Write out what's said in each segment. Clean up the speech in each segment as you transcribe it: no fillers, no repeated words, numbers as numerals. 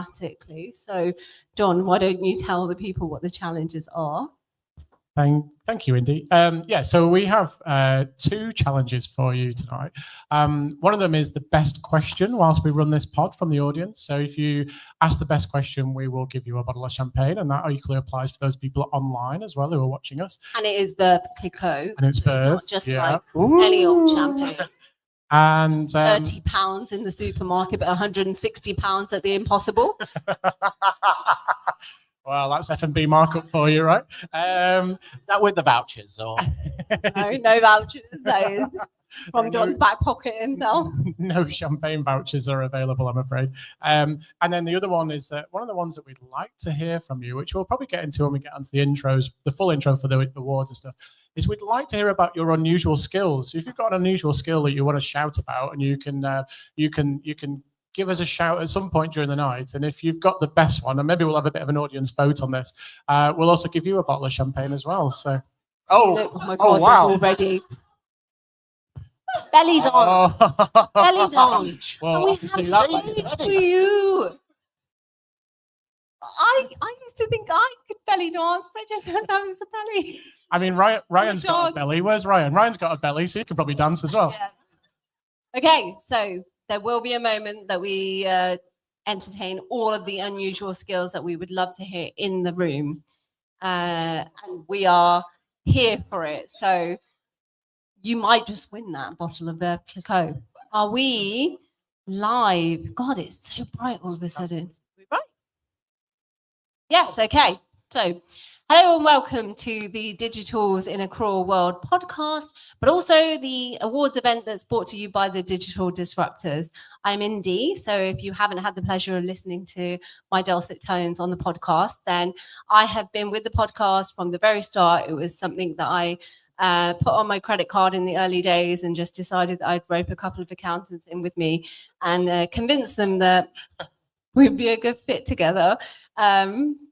dramatically. So, John, why don't you tell the people what the challenges are? Thank you, Indy. So we have 2 challenges for you tonight. One of them is the best question whilst we run this pod from the audience. So if you ask the best question, we will give you a bottle of champagne, and that equally applies for those people online as well who are watching us. And it is Verve Clicquot. And it's Verve, not just like any old champagne. And £30 in the supermarket, but £160 at the Impossible. Well, that's F&B markup for you, right? Is that with the vouchers or? No vouchers. That is from John's back pocket himself. No champagne vouchers are available, I'm afraid. And then the other one is one of the ones that we'd like to hear from you, which we'll probably get into when we get onto the intros, the full intro for the awards and stuff, is we'd like to hear about your unusual skills. So if you've got an unusual skill that you want to shout about, and you can give us a shout at some point during the night. And if you've got the best one, and maybe we'll have a bit of an audience vote on this, we'll also give you a bottle of champagne as well. So, oh my God, wow. Already. Belly dance. Belly dance. Well, and we have stage for you. I used to think I could belly dance, but I just was having some belly. I mean, Ryan's got a belly. Where's Ryan? Ryan's got a belly, so he can probably dance as well. Yeah. Okay, so there will be a moment that we entertain all of the unusual skills that we would love to hear in the room. And we are here for it. So you might just win that bottle of Verve Clicquot. Are we live? God, it's so bright all of a sudden. Are we bright? Yes, okay. So hello and welcome to the Digitals in a Cruel World podcast, but also the awards event that's brought to you by the Digital Disruptors. I'm Indy, so if you haven't had the pleasure of listening to my dulcet tones on the podcast, then I have been with the podcast from the very start. It was something that I put on my credit card in the early days and just decided that I'd rope a couple of accountants in with me and convince them that we'd be a good fit together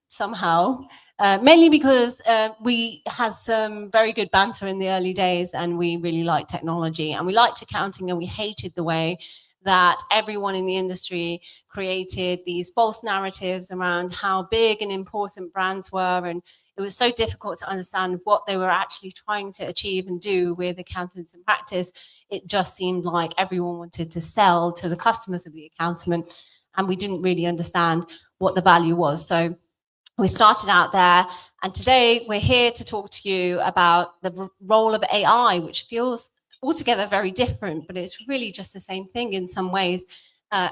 somehow. Mainly because we had some very good banter in the early days and we really liked technology and we liked accounting, and we hated the way that everyone in the industry created these false narratives around how big and important brands were, and it was so difficult to understand what they were actually trying to achieve and do with accountants in practice. It just seemed like everyone wanted to sell to the customers of the accountant, and we didn't really understand what the value was. So we started out there, and today we're here to talk to you about the role of AI, which feels altogether very different, but it's really just the same thing in some ways,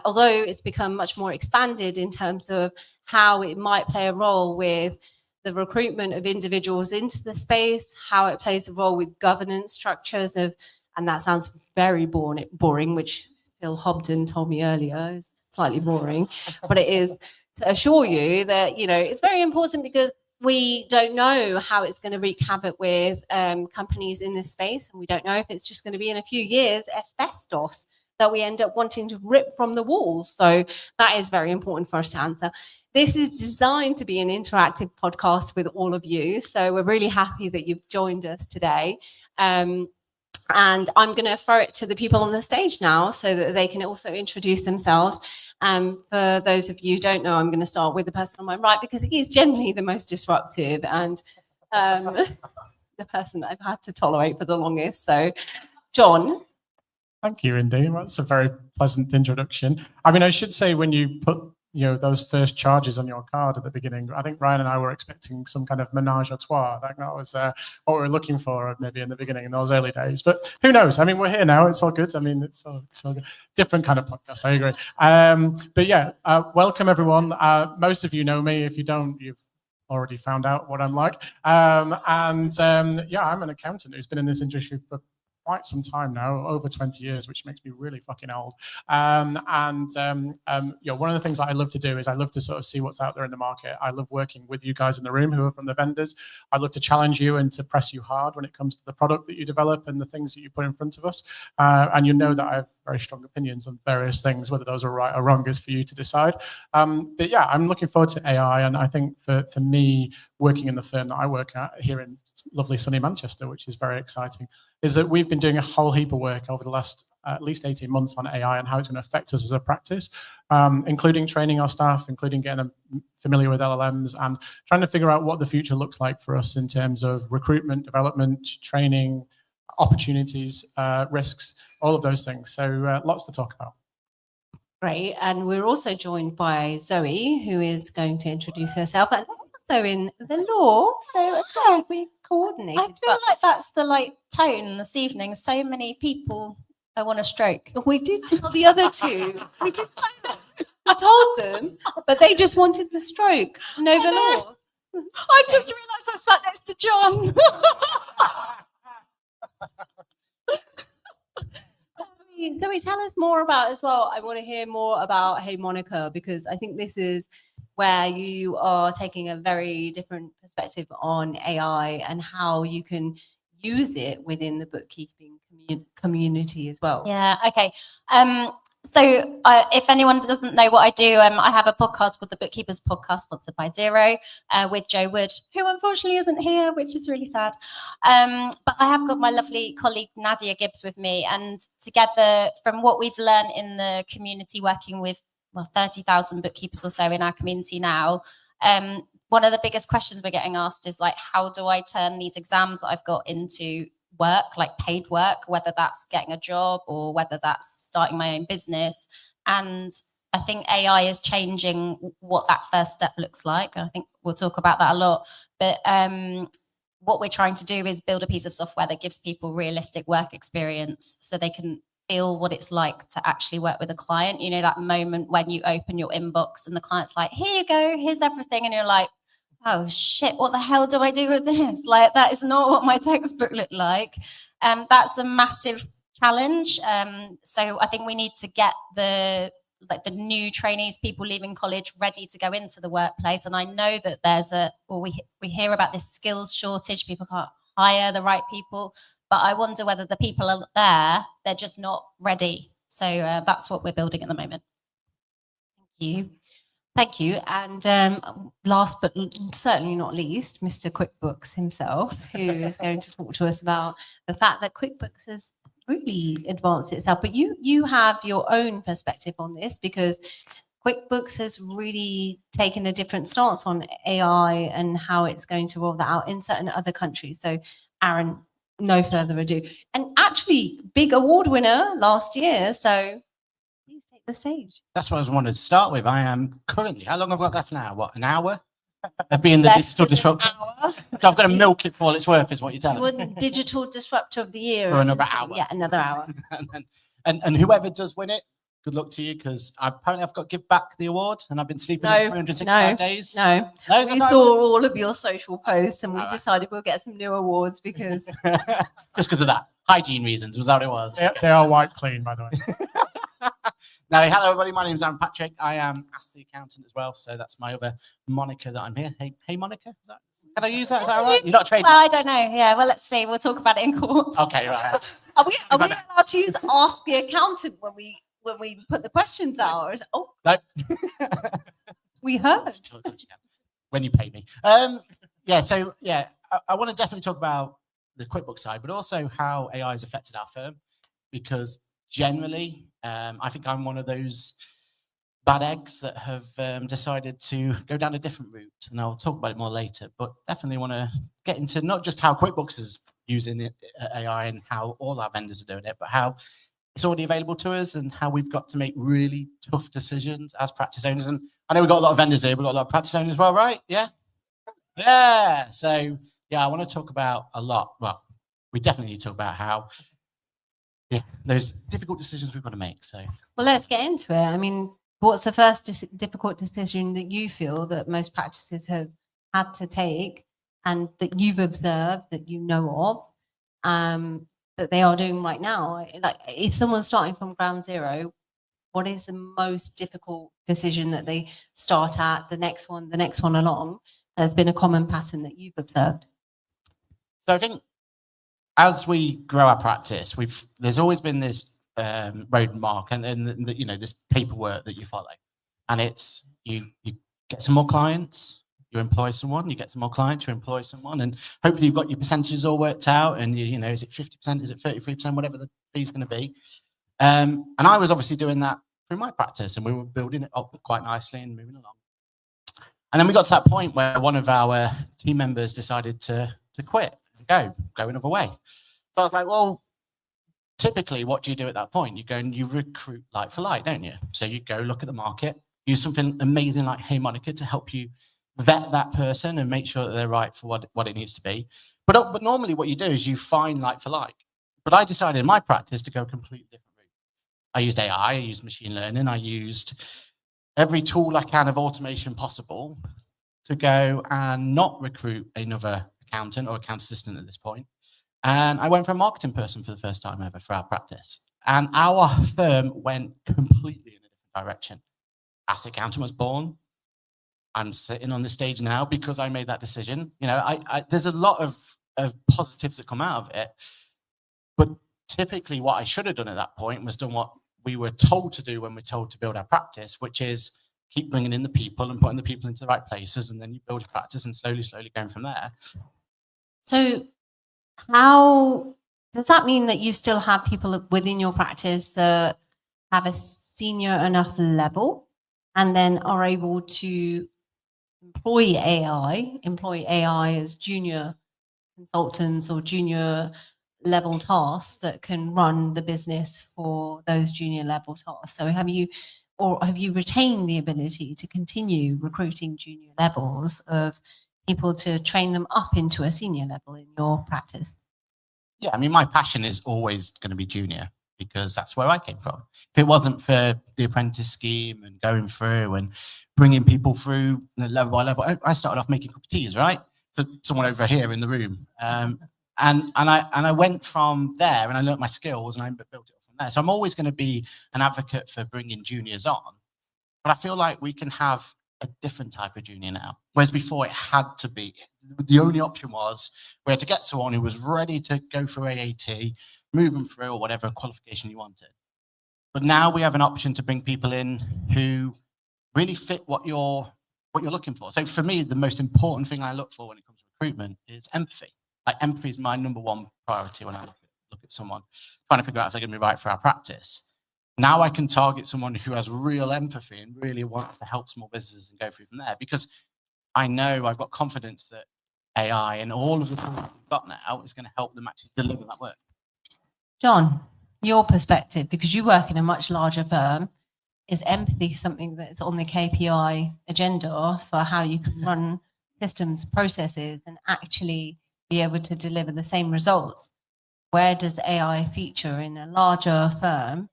although it's become much more expanded in terms of how it might play a role with the recruitment of individuals into the space, how it plays a role with governance structures of, and that sounds very boring, which Phil Hobden told me earlier is slightly boring, but it is to assure you that, you know, it's very important because we don't know how it's going to wreak havoc with companies in this space. And we don't know if it's just going to be in a few years asbestos that we end up wanting to rip from the walls. So that is very important for us to answer. This is designed to be an interactive podcast with all of you. So we're really happy that you've joined us today. And I'm going to throw it to the people on the stage now so that they can also introduce themselves. For those of you who don't know, I'm going to start with the person on my right because he is generally the most disruptive and the person that I've had to tolerate for the longest. So, John. Thank you, Indy. That's a very pleasant introduction. I mean, I should say when you put those first charges on your card at the beginning, I think Ryan and I were expecting some kind of menage a trois. I think that was what we were looking for maybe in the beginning in those early days. But who knows? I mean, we're here now. It's all good. I mean, it's all good. Different kind of podcast. I agree. But yeah, welcome everyone. Most of you know me. If you don't, you've already found out what I'm like. Yeah, I'm an accountant who's been in this industry for quite some time now, over 20 years, which makes me really fucking old. One of the things that I love to do is I love to sort of see what's out there in the market. I love working with you guys in the room who are from the vendors. I love to challenge you and to press you hard when it comes to the product that you develop and the things that you put in front of us. And you know that I have very strong opinions on various things, whether those are right or wrong is for you to decide. But yeah, I'm looking forward to AI. And I think for me, working in the firm that I work at here in lovely sunny Manchester, which is very exciting, is that we've been doing a whole heap of work over the last at least 18 months on AI and how it's going to affect us as a practice, including training our staff, including getting them familiar with LLMs, and trying to figure out what the future looks like for us in terms of recruitment, development, training, opportunities, risks, all of those things. So lots to talk about. Great. And we're also joined by Zoe, who is going to introduce herself, and also in the law. So again, we coordinated. I feel like that's the tone this evening. So many people I want a stroke. We did tell the other two. We did tell them. I told them, but they just wanted the stroke. No, the law. I just realised I sat next to John. Zoe, tell us more about as well. I want to hear more about Hey Monica, because I think this is where you are taking a very different perspective on AI and how you can use it within the bookkeeping community as well. Yeah, okay. So if anyone doesn't know what I do, I have a podcast called The Bookkeepers Podcast, sponsored by Xero, with Joe Wood, who unfortunately isn't here, which is really sad. But I have got my lovely colleague Nadia Gibbs with me, and together, from what we've learned in the community, working with 30,000 bookkeepers or so in our community now, one of the biggest questions we're getting asked is how do I turn these exams that I've got into work, like paid work, whether that's getting a job or whether that's starting my own business. And I think AI is changing what that first step looks like. I think we'll talk about that a lot. But what we're trying to do is build a piece of software that gives people realistic work experience so they can feel what it's like to actually work with a client. You know, that moment when you open your inbox and the client's like, here you go, here's everything. And you're like, oh shit, what the hell do I do with this? That is not what my textbook looked like. That's a massive challenge. So I think we need to get the new trainees, people leaving college, ready to go into the workplace. And I know that we hear about this skills shortage. People can't hire the right people, but I wonder whether the people are there, they're just not ready. So that's what we're building at the moment. Thank you. Thank you. And last but certainly not least, Mr. QuickBooks himself, who is going to talk to us about the fact that QuickBooks has really advanced itself. But you have your own perspective on this, because QuickBooks has really taken a different stance on AI and how it's going to roll that out in certain other countries. So Aaron, no further ado. And actually, big award winner last year. So please take the stage. That's what I wanted to start with. I am currently, how long have I got left now? What, an hour of being the Less digital than an disruptor? hour. So I've got to milk it for all it's worth, is what you're telling You me. were digital disruptor of the year For another hour. Yeah, another hour. and whoever does win it, good luck to you, because apparently I've got to give back the award, and I've been sleeping in 365 days. No, No, is we that saw right? all of your social posts, and we All right. decided we'll get some new awards because Just because of that. Hygiene reasons, was that what it was? They are white clean, by the way. Now, hello everybody, my name is Aaron Patrick. I am Ask the Accountant as well, so that's my other moniker that I'm here. Hey Monica, can I use that? Is that all right? You're not a trademark. Well, I don't know. Yeah, well, let's see. We'll talk about it in court. Okay, right. are we allowed to use Ask the Accountant when we put the questions out? Or is it, oh, No. we heard. When you pay me. So I want to definitely talk about the QuickBooks side, but also how AI has affected our firm, because generally, I think I'm one of those bad eggs that have decided to go down a different route, and I'll talk about it more later, but definitely want to get into not just how QuickBooks is using AI and how all our vendors are doing it, but how it's already available to us and how we've got to make really tough decisions as practice owners. And I know we've got a lot of vendors here, we've got a lot of practice owners as well, right? Yeah? Yeah. So, yeah, I want to talk about a lot. Well, we definitely need to talk about how, those difficult decisions we've got to make. So, Well, let's get into it. I mean, what's the first difficult decision that you feel that most practices have had to take and that you've observed, that you know of, that they are doing right now? Like, if someone's starting from ground zero, what is the most difficult decision that they start at, the next one along? There's been a common pattern that you've observed. So I think as we grow our practice, there's always been this road mark and this paperwork that you follow, and it's you get some more clients, you employ someone, you get some more clients, you employ someone, and hopefully you've got your percentages all worked out, and is it 50%, is it 33%, whatever the fee's going to be, And I was obviously doing that through my practice, and we were building it up quite nicely and moving along. And then we got to that point where one of our team members decided to quit and go another way. So I was like, well, typically, what do you do at that point? You go and you recruit like for like, don't you? So you go look at the market, use something amazing like Hey Monica to help you vet that person and make sure that they're right for what it needs to be. But normally what you do is you find like for like. But I decided in my practice to go a completely different route. I used AI, I used machine learning, I used every tool I can of automation possible to go and not recruit another accountant or account assistant at this point. And I went for a marketing person for the first time ever for our practice. And our firm went completely in a different direction. Asset Accountant was born. I'm sitting on the stage now because I made that decision. You know, there's a lot of positives that come out of it. But typically what I should have done at that point was done what we were told to do when we're told to build our practice, which is keep bringing in the people and putting the people into the right places. And then you build your practice and slowly going from there. So how does that mean that you still have people within your practice that have a senior enough level and then are able to employ AI as junior consultants or junior level tasks that can run the business for those junior level tasks? So have you retained the ability to continue recruiting junior levels of people to train them up into a senior level in your practice? Yeah, I mean, my passion is always going to be junior because that's where I came from. If it wasn't for the apprentice scheme and going through and bringing people through level by level, I started off making cup of teas, right? For someone over here in the room. And I went from there and I learned my skills and I built it up from there. So I'm always going to be an advocate for bringing juniors on. But I feel like we can have a different type of junior now. Whereas before it had to be, the only option was we had to get someone who was ready to go through AAT, move them through or whatever qualification you wanted. But now we have an option to bring people in who really fit what you're looking for. So for me, the most important thing I look for when it comes to recruitment is empathy. Like empathy is my number one priority when I look at someone, trying to figure out if they're going to be right for our practice. Now I can target someone who has real empathy and really wants to help small businesses and go through from there, because I know I've got confidence that AI and all of the tools we've got now is going to help them actually deliver that work. John, your perspective, because you work in a much larger firm, is empathy something that's on the KPI agenda for how you can run systems, processes, and actually be able to deliver the same results? Where does AI feature in a larger firm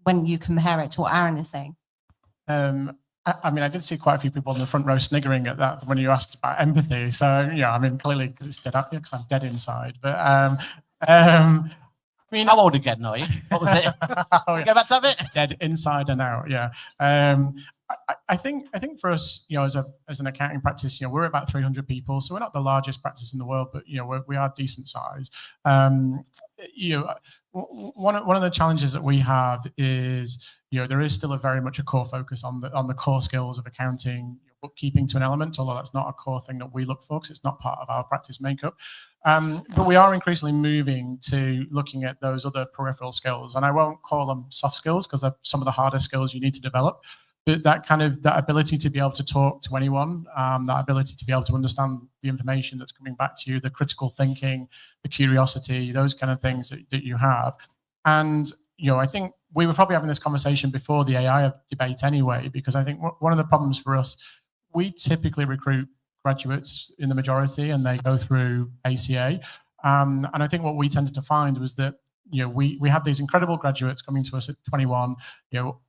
when you compare it to what Aaron is saying? I mean, I did see quite a few people on the front row sniggering at that when you asked about empathy. So, yeah, I mean, clearly because it's dead up here because I'm dead inside. But I mean, how old again are you? What was it? Oh, yeah. Go back to it. Dead inside and out. Yeah. I think for us, you know, as an accounting practice, you know, we're about 300 people, so we're not the largest practice in the world, but you know, we are decent size. You know, one of the challenges that we have is, you know, there is still very much a core focus on the core skills of accounting, bookkeeping to an element, although that's not a core thing that we look for because it's not part of our practice makeup. But we are increasingly moving to looking at those other peripheral skills, and I won't call them soft skills because they're some of the harder skills you need to develop. But that ability to be able to talk to anyone, that ability to be able to understand the information that's coming back to you, the critical thinking, the curiosity, those kind of things that you have. And, you know, I think we were probably having this conversation before the AI debate anyway, because I think one of the problems for us, we typically recruit graduates in the majority and they go through ACA. And I think what we tended to find was that, you know, we had these incredible graduates coming to us at 21, you know,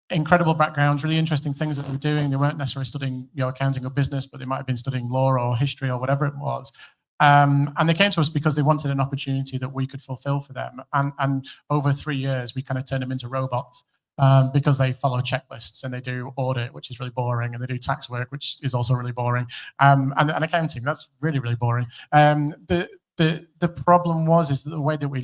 incredible backgrounds, really interesting things that they were doing. They weren't necessarily studying, you know, accounting or business, but they might have been studying law or history or whatever it was. And they came to us because they wanted an opportunity that we could fulfill for them. And over 3 years, we kind of turned them into robots because they follow checklists and they do audit, which is really boring, and they do tax work, which is also really boring, and accounting, that's really, really boring. But the problem is that the way that we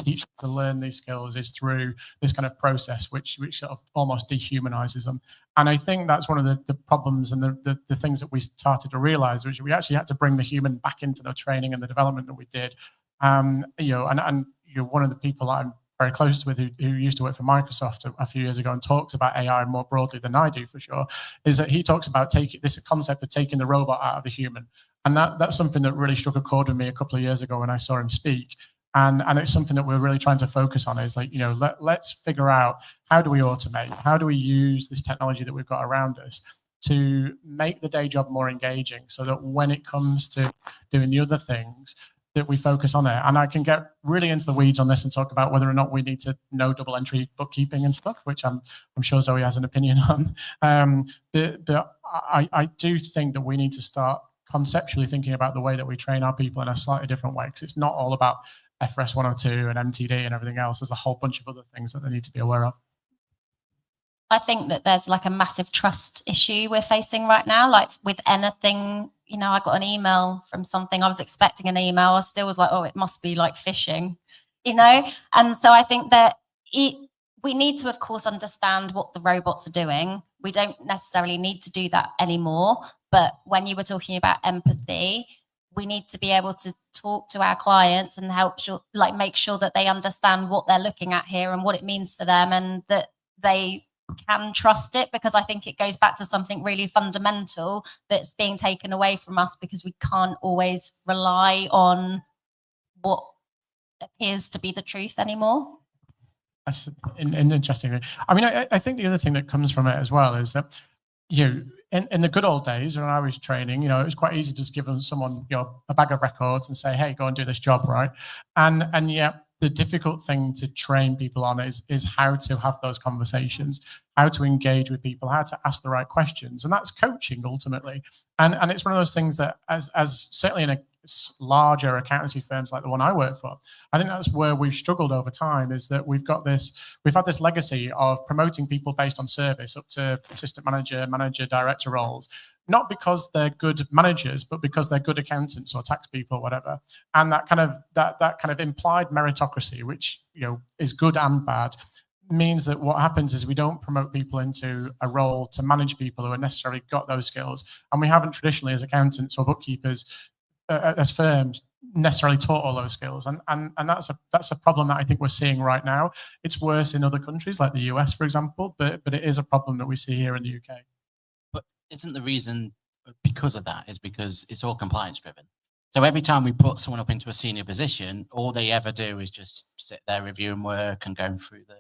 teach to learn these skills is through this kind of process, which sort of almost dehumanizes them. And I think that's one of the problems and the things that we started to realize, which we actually had to bring the human back into the training and the development that we did. You know, and you know, one of the people I'm very close with, who used to work for Microsoft a few years ago and talks about AI more broadly than I do for sure, is that he talks about this concept of taking the robot out of the human. And that's something that really struck a chord with me a couple of years ago when I saw him speak. And it's something that we're really trying to focus on, is like, let's figure out, how do we automate? How do we use this technology that we've got around us to make the day job more engaging, so that when it comes to doing the other things, that we focus on it. And I can get really into the weeds on this and talk about whether or not we need to know double entry bookkeeping and stuff, which I'm sure Zoe has an opinion on. But I do think that we need to start conceptually thinking about the way that we train our people in a slightly different way, because it's not all about FRS 102 and MTD and everything else. There's a whole bunch of other things that they need to be aware of. I think that there's like a massive trust issue we're facing right now, like with anything. I got an email from something, I was expecting an email, I still was like, oh, it must be like phishing, And so I think that we need to, of course, understand what the robots are doing. We don't necessarily need to do that anymore. But when you were talking about empathy, we need to be able to talk to our clients and make sure that they understand what they're looking at here and what it means for them, and that they can trust it, because I think it goes back to something really fundamental that's being taken away from us, because we can't always rely on what appears to be the truth anymore. That's an interesting thing. I mean, I think the other thing that comes from it as well is that, in the good old days when I was training, it was quite easy to just give someone, a bag of records and say, hey, go and do this job, right? And yet the difficult thing to train people on is how to have those conversations, how to engage with people, how to ask the right questions. And that's coaching ultimately. And it's one of those things that as certainly in a larger accountancy firms like the one I work for, I think that's where we've struggled over time, is that we've had this legacy of promoting people based on service up to assistant manager, director roles, not because they're good managers, but because they're good accountants or tax people or whatever. And that kind of implied meritocracy, which is good and bad, means that what happens is we don't promote people into a role to manage people who have necessarily got those skills. And we haven't traditionally, as accountants or bookkeepers, as firms, necessarily taught all those skills. And that's a problem that I think we're seeing right now. It's worse in other countries like the US, for example, but it is a problem that we see here in the UK. But isn't the reason because of that is because it's all compliance driven? So every time we put someone up into a senior position, all they ever do is just sit there reviewing work and going through the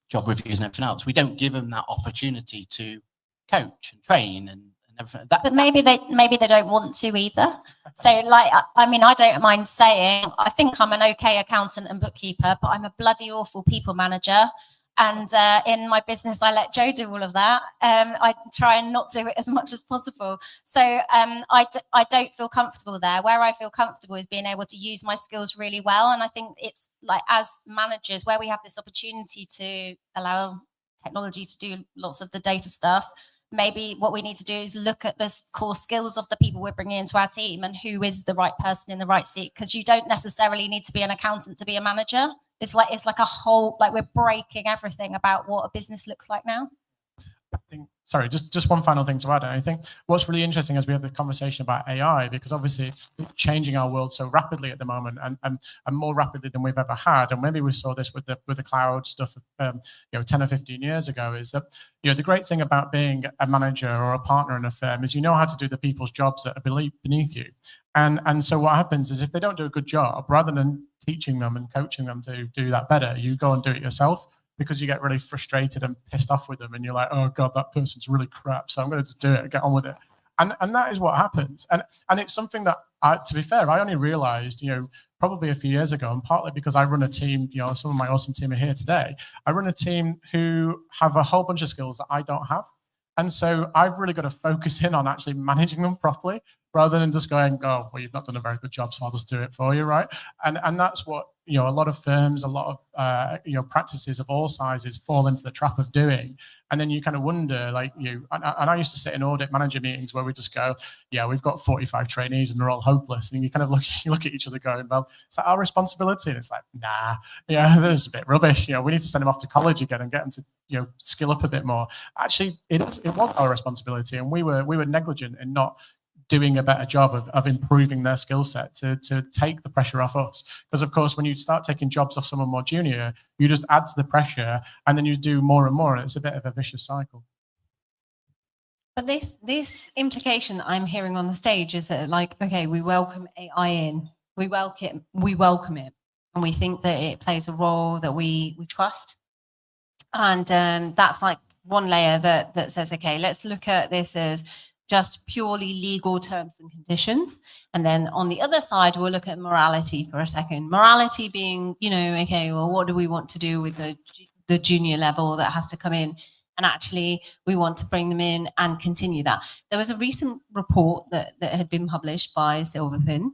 job reviews and everything else. We don't give them that opportunity to coach and train and everything. But maybe they don't want to either. So I don't mind saying, I think I'm an okay accountant and bookkeeper, but I'm a bloody awful people manager. And in my business, I let Joe do all of that. I try and not do it as much as possible. So I don't feel comfortable there. Where I feel comfortable is being able to use my skills really well. And I think it's like, as managers, where we have this opportunity to allow technology to do lots of the data stuff, maybe what we need to do is look at the core skills of the people we're bringing into our team and who is the right person in the right seat. Because you don't necessarily need to be an accountant to be a manager. It's like a whole, like, we're breaking everything about what a business looks like now. I think, sorry, just one final thing to add. I think what's really interesting as we have the conversation about AI, because obviously it's changing our world so rapidly at the moment, and more rapidly than we've ever had. And maybe we saw this with the cloud stuff, 10 or 15 years ago, is that, the great thing about being a manager or a partner in a firm is you know how to do the people's jobs that are beneath you. And so what happens is, if they don't do a good job, rather than teaching them and coaching them to do that better, you go and do it yourself, because you get really frustrated and pissed off with them, and you're like, oh God, that person's really crap, so I'm going to just do it and get on with it. And that is what happens. And it's something that, to be fair, I only realized, probably a few years ago, and partly because I run a team, some of my awesome team are here today. I run a team who have a whole bunch of skills that I don't have. And so I've really got to focus in on actually managing them properly, rather than just going, oh, well, you've not done a very good job, so I'll just do it for you, right? And that's what, a lot of firms, a lot of, practices of all sizes fall into the trap of doing. And then you kind of wonder, and I used to sit in audit manager meetings where we just go, yeah, we've got 45 trainees and they're all hopeless. And you kind of look at each other going, well, is that our responsibility? And it's like, nah, yeah, this is a bit rubbish. We need to send them off to college again and get them to, skill up a bit more. Actually, it was our responsibility, and we were negligent in not doing a better job of improving their skill set to take the pressure off us. Because of course, when you start taking jobs off someone more junior, you just add to the pressure, and then you do more and more, and it's a bit of a vicious cycle. But this implication that I'm hearing on the stage is that, like, okay, we welcome AI in, we welcome it, and we think that it plays a role that we trust, and that's like one layer that says, okay, let's look at this as just purely legal terms and conditions. And then on the other side, we'll look at morality for a second. Morality being, okay, well, what do we want to do with the junior level that has to come in? And actually, we want to bring them in and continue that. There was a recent report that had been published by Silverfin,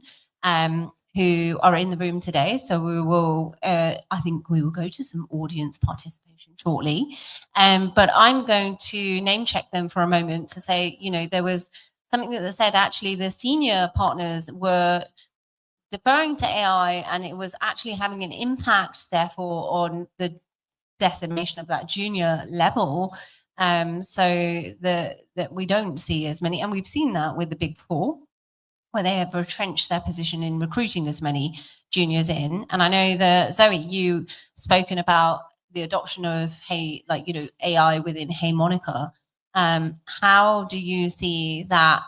who are in the room today. So we will, I think we will go to some audience participation shortly. But I'm going to name check them for a moment to say, there was something that they said, actually, the senior partners were deferring to AI, and it was actually having an impact, therefore, on the decimation of that junior level. So that we don't see as many, and we've seen that with the Big Four, where they have retrenched their position in recruiting as many juniors in. And I know that, Zoe, you spoken about the adoption of AI within Hey Monica. How do you see that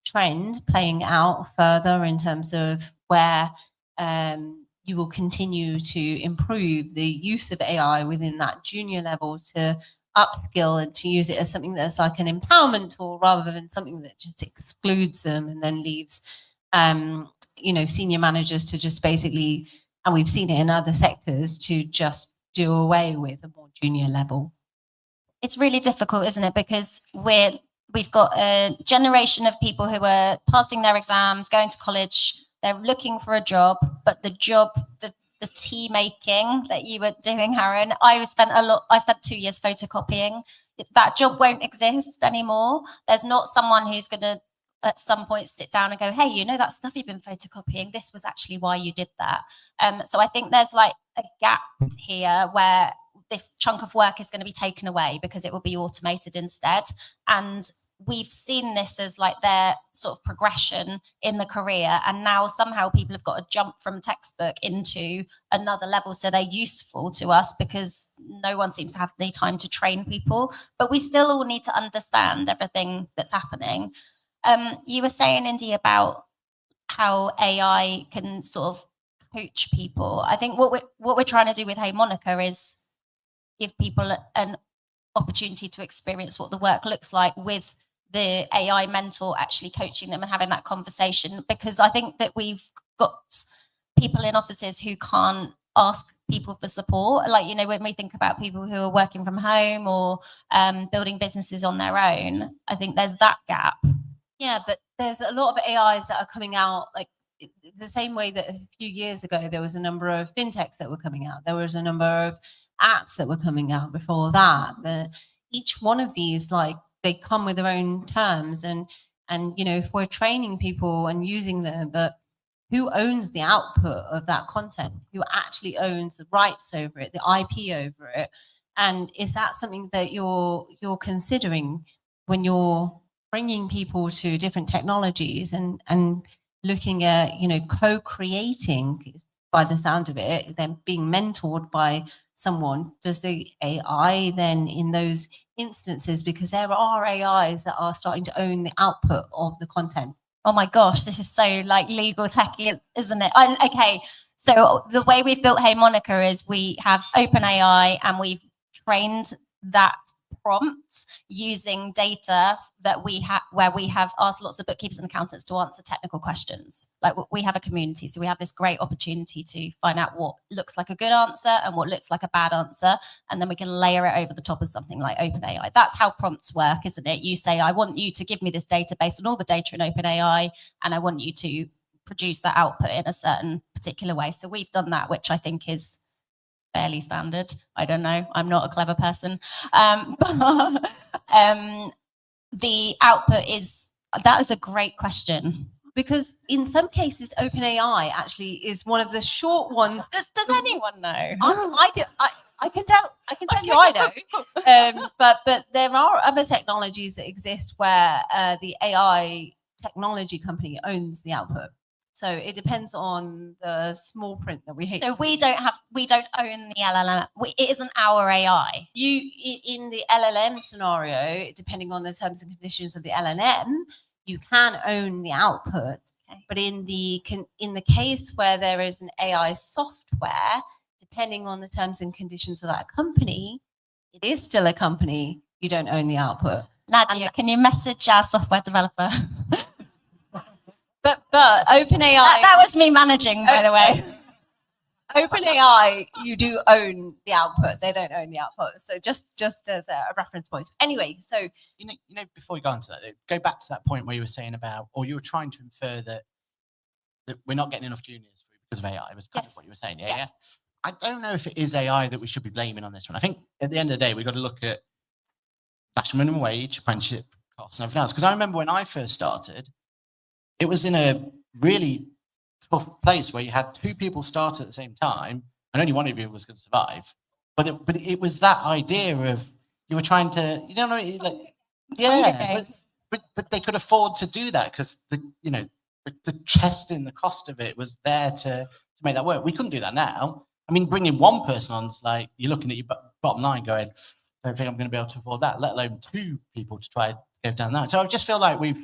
trend playing out further in terms of where you will continue to improve the use of AI within that junior level to upskill and to use it as something that's like an empowerment tool rather than something that just excludes them and then leaves senior managers to just basically, and we've seen it in other sectors, to just do away with a more junior level? It's really difficult, isn't it? Because we've got a generation of people who are passing their exams, going to college, they're looking for a job, but the tea making that you were doing, Aaron, I spent 2 years photocopying. That job won't exist anymore. There's not someone who's going to at some point sit down and go, hey, that stuff you've been photocopying, this was actually why you did that. So I think there's like a gap here where this chunk of work is going to be taken away because it will be automated instead. And we've seen this as like their sort of progression in the career, and now somehow people have got to jump from textbook into another level, so they're useful to us because no one seems to have any time to train people, but we still all need to understand everything that's happening. You were saying, Indy, about how AI can sort of coach people. I think what we're trying to do with Hey Monica is give people an opportunity to experience what the work looks like with the AI mentor actually coaching them and having that conversation, because I think that we've got people in offices who can't ask people for support. Like, when we think about people who are working from home or building businesses on their own, I think there's that gap. Yeah, but there's a lot of AIs that are coming out, like the same way that a few years ago, there was a number of fintechs that were coming out. There was a number of apps that were coming out before that. Each one of these, they come with their own terms, and if we're training people and using them, but who owns the output of that content? Who actually owns the rights over it, the IP over it? And is that something that you're considering when you're bringing people to different technologies and looking at co-creating, by the sound of it, then being mentored by someone? Does the AI then, in those instances, because there are AIs that are starting to own the output of the content? Oh my gosh, this is so like legal techy, isn't it? Okay, so the way we've built Hey Monica is we have OpenAI, and we've trained that prompt using data that we have, where we have asked lots of bookkeepers and accountants to answer technical questions. Like, we have a community, so we have this great opportunity to find out what looks like a good answer and what looks like a bad answer, and then we can layer it over the top of something like OpenAI. That's how prompts work, isn't it? You say, I want you to give me this data based on all the data in OpenAI, and I want you to produce that output in a certain particular way. So we've done that, which I think is fairly standard. I don't know. I'm not a clever person. The output is, that is a great question. Because in some cases, OpenAI actually is one of the short ones. Does anyone know? I can tell you I know. But there are other technologies that exist where the AI technology company owns the output. So it depends on the small print that we hate. So we don't own the LLM. It isn't our AI. In the LLM scenario, depending on the terms and conditions of the LLM, you can own the output. Okay. But in the case where there is an AI software, depending on the terms and conditions of that company, it is still a company. You don't own the output. Nadia, can you message our software developer? But OpenAI. That was me managing, by the way. OpenAI, you do own the output. They don't own the output. So just as a reference point. Anyway, so you know, before we go on to that, go back to that point where you were saying about, or you were trying to infer that we're not getting enough juniors because of AI. Was kind of what you were saying. Yeah. I don't know if it is AI that we should be blaming on this one. I think at the end of the day, we've got to look at national minimum wage, apprenticeship costs, and everything else. Because I remember when I first started, it was in a really tough place where you had 2 people start at the same time, and only one of you was going to survive. But it was that idea of you were trying to, you don't know, like, yeah, but they could afford to do that because the chest in the cost of it was there to make that work. We couldn't do that now. I mean, bringing one person on is like you're looking at your bottom line, going, I don't think I'm going to be able to afford that, let alone 2 people to try to go down that. So I just feel like we've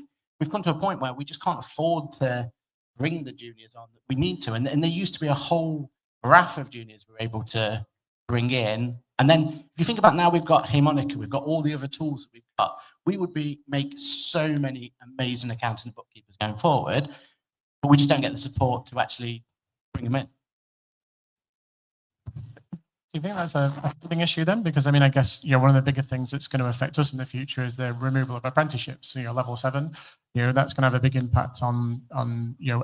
come to a point where we just can't afford to bring the juniors on that we need to. And there used to be a whole raft of juniors we were able to bring in. And then if you think about now, we've got Harmonica, we've got all the other tools that we've got. We would make so many amazing accountants and bookkeepers going forward, but we just don't get the support to actually bring them in. Do you think that's a funding issue then? Because I mean, I guess one of the bigger things that's going to affect us in the future is the removal of apprenticeships. Level 7, that's going to have a big impact on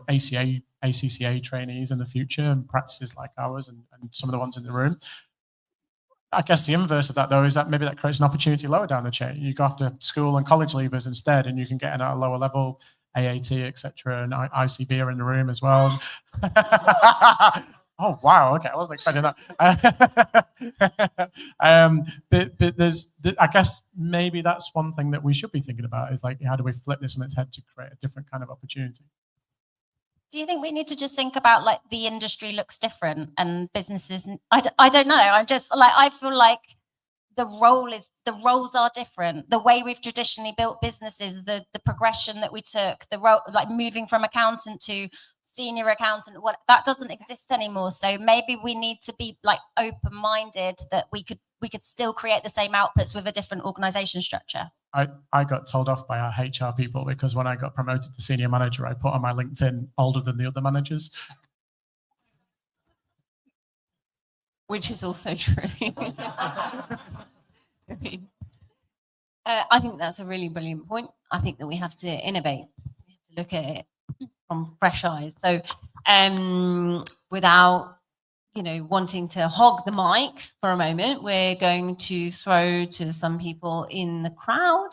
ACA, ACCA trainees in the future and practices like ours and some of the ones in the room. I guess the inverse of that though is that maybe that creates an opportunity lower down the chain. You go after school and college leavers instead, and you can get in at a lower level, AAT, etc., and ICB are in the room as well. Oh wow! Okay, I wasn't expecting that. But there's, I guess maybe that's one thing that we should be thinking about is like, how do we flip this on its head to create a different kind of opportunity? Do you think we need to just think about like the industry looks different and businesses? I don't know. I'm just like, I feel like the roles are different. The way we've traditionally built businesses, the progression that we took, the role, like moving from accountant to senior accountant, that doesn't exist anymore. So maybe we need to be like open-minded that we could still create the same outputs with a different organization structure. I got told off by our HR people because when I got promoted to senior manager, I put on my LinkedIn older than the other managers. Which is also true. I think that's a really brilliant point. I think that we have to innovate. We have to look at it from fresh eyes. So without wanting to hog the mic for a moment, we're going to throw to some people in the crowd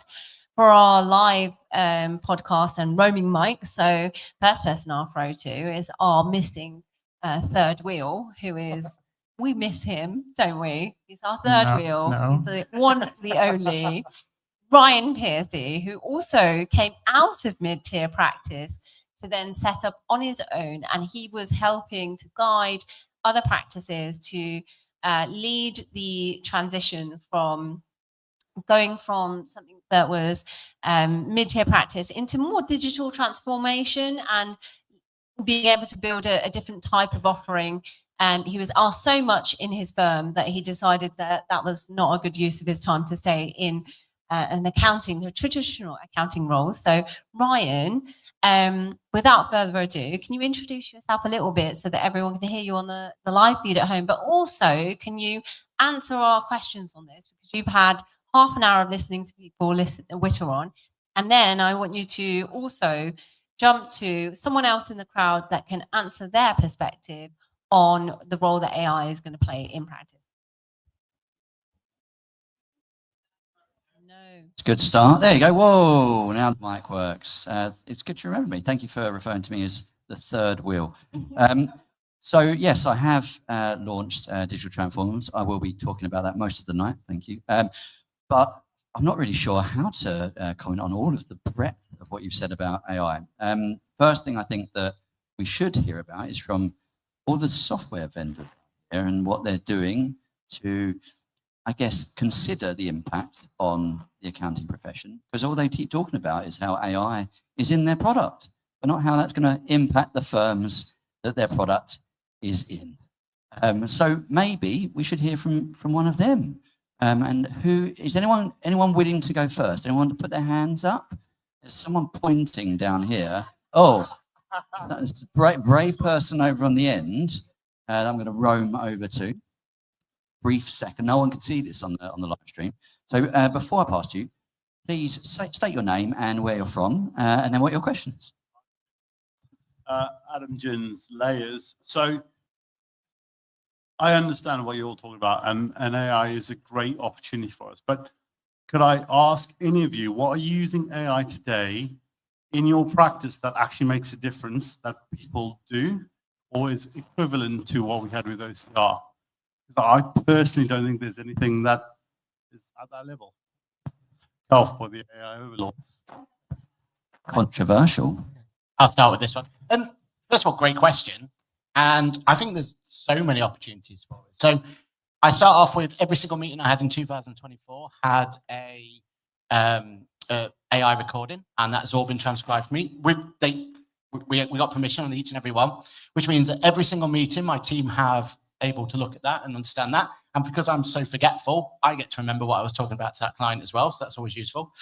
for our live podcast and roaming mic. So first person I'll throw to is our missing third wheel, who is, we miss him, don't we? He's our third wheel. No. He's the one, the only, Ryan Piercy, who also came out of mid-tier practice to then set up on his own. And he was helping to guide other practices to lead the transition from going from something that was mid-tier practice into more digital transformation and being able to build a different type of offering. And he was asked so much in his firm that he decided that that was not a good use of his time to stay in a traditional accounting role. So Ryan, without further ado, can you introduce yourself a little bit so that everyone can hear you on the live feed at home, but also can you answer our questions on this, because you've had half an hour of listening to people witter on, and then I want you to also jump to someone else in the crowd that can answer their perspective on the role that AI is going to play in practice. It's a good start. There you go. Whoa, now the mic works. It's good to remember me. Thank you for referring to me as the third wheel. So yes, I have launched Digital Transformers. I will be talking about that most of the night. Thank you. But I'm not really sure how to comment on all of the breadth of what you've said about AI. First thing I think that we should hear about is from all the software vendors here and what they're doing to, I guess, consider the impact on the accounting profession, because all they keep talking about is how AI is in their product, but not how that's going to impact the firms that their product is in. So maybe we should hear from one of them. And who is anyone willing to go first? Anyone to put their hands up? There's someone pointing down here. Oh, that's a brave person over on the end that I'm going to roam over to. Brief second. No one can see this on the live stream. So before I pass to you, please state your name and where you're from, and then what your question is. Adam Gins, Layers. So I understand what you're all talking about, and AI is a great opportunity for us. But could I ask any of you, what are you using AI today in your practice that actually makes a difference that people do, or is equivalent to what we had with OCR? Because I personally don't think there's anything that is at that level. Tough for the AI overlords. Controversial. I'll start with this one. First of all, great question. And I think there's so many opportunities for it. So I start off with every single meeting I had in 2024 had a AI recording, and that's all been transcribed for me. We got permission on each and every one, which means that every single meeting my team have able to look at that and understand that. And because I'm so forgetful, I get to remember what I was talking about to that client as well. So that's always useful.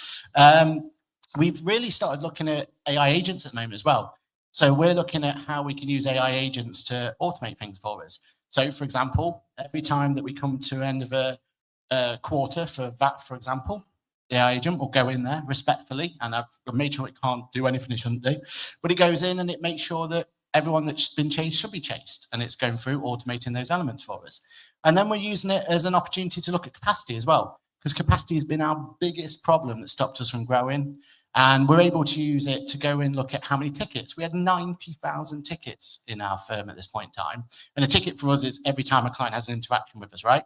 We've really started looking at AI agents at the moment as well. So we're looking at how we can use AI agents to automate things for us. So for example, every time that we come to the end of a quarter for VAT, for example, the AI agent will go in there respectfully, and I've made sure it can't do anything it shouldn't do, but it goes in and it makes sure that everyone that's been chased should be chased, and it's going through automating those elements for us. And then we're using it as an opportunity to look at capacity as well, because capacity has been our biggest problem that stopped us from growing. And we're able to use it to go and look at how many tickets. We had 90,000 tickets in our firm at this point in time. And a ticket for us is every time a client has an interaction with us, right?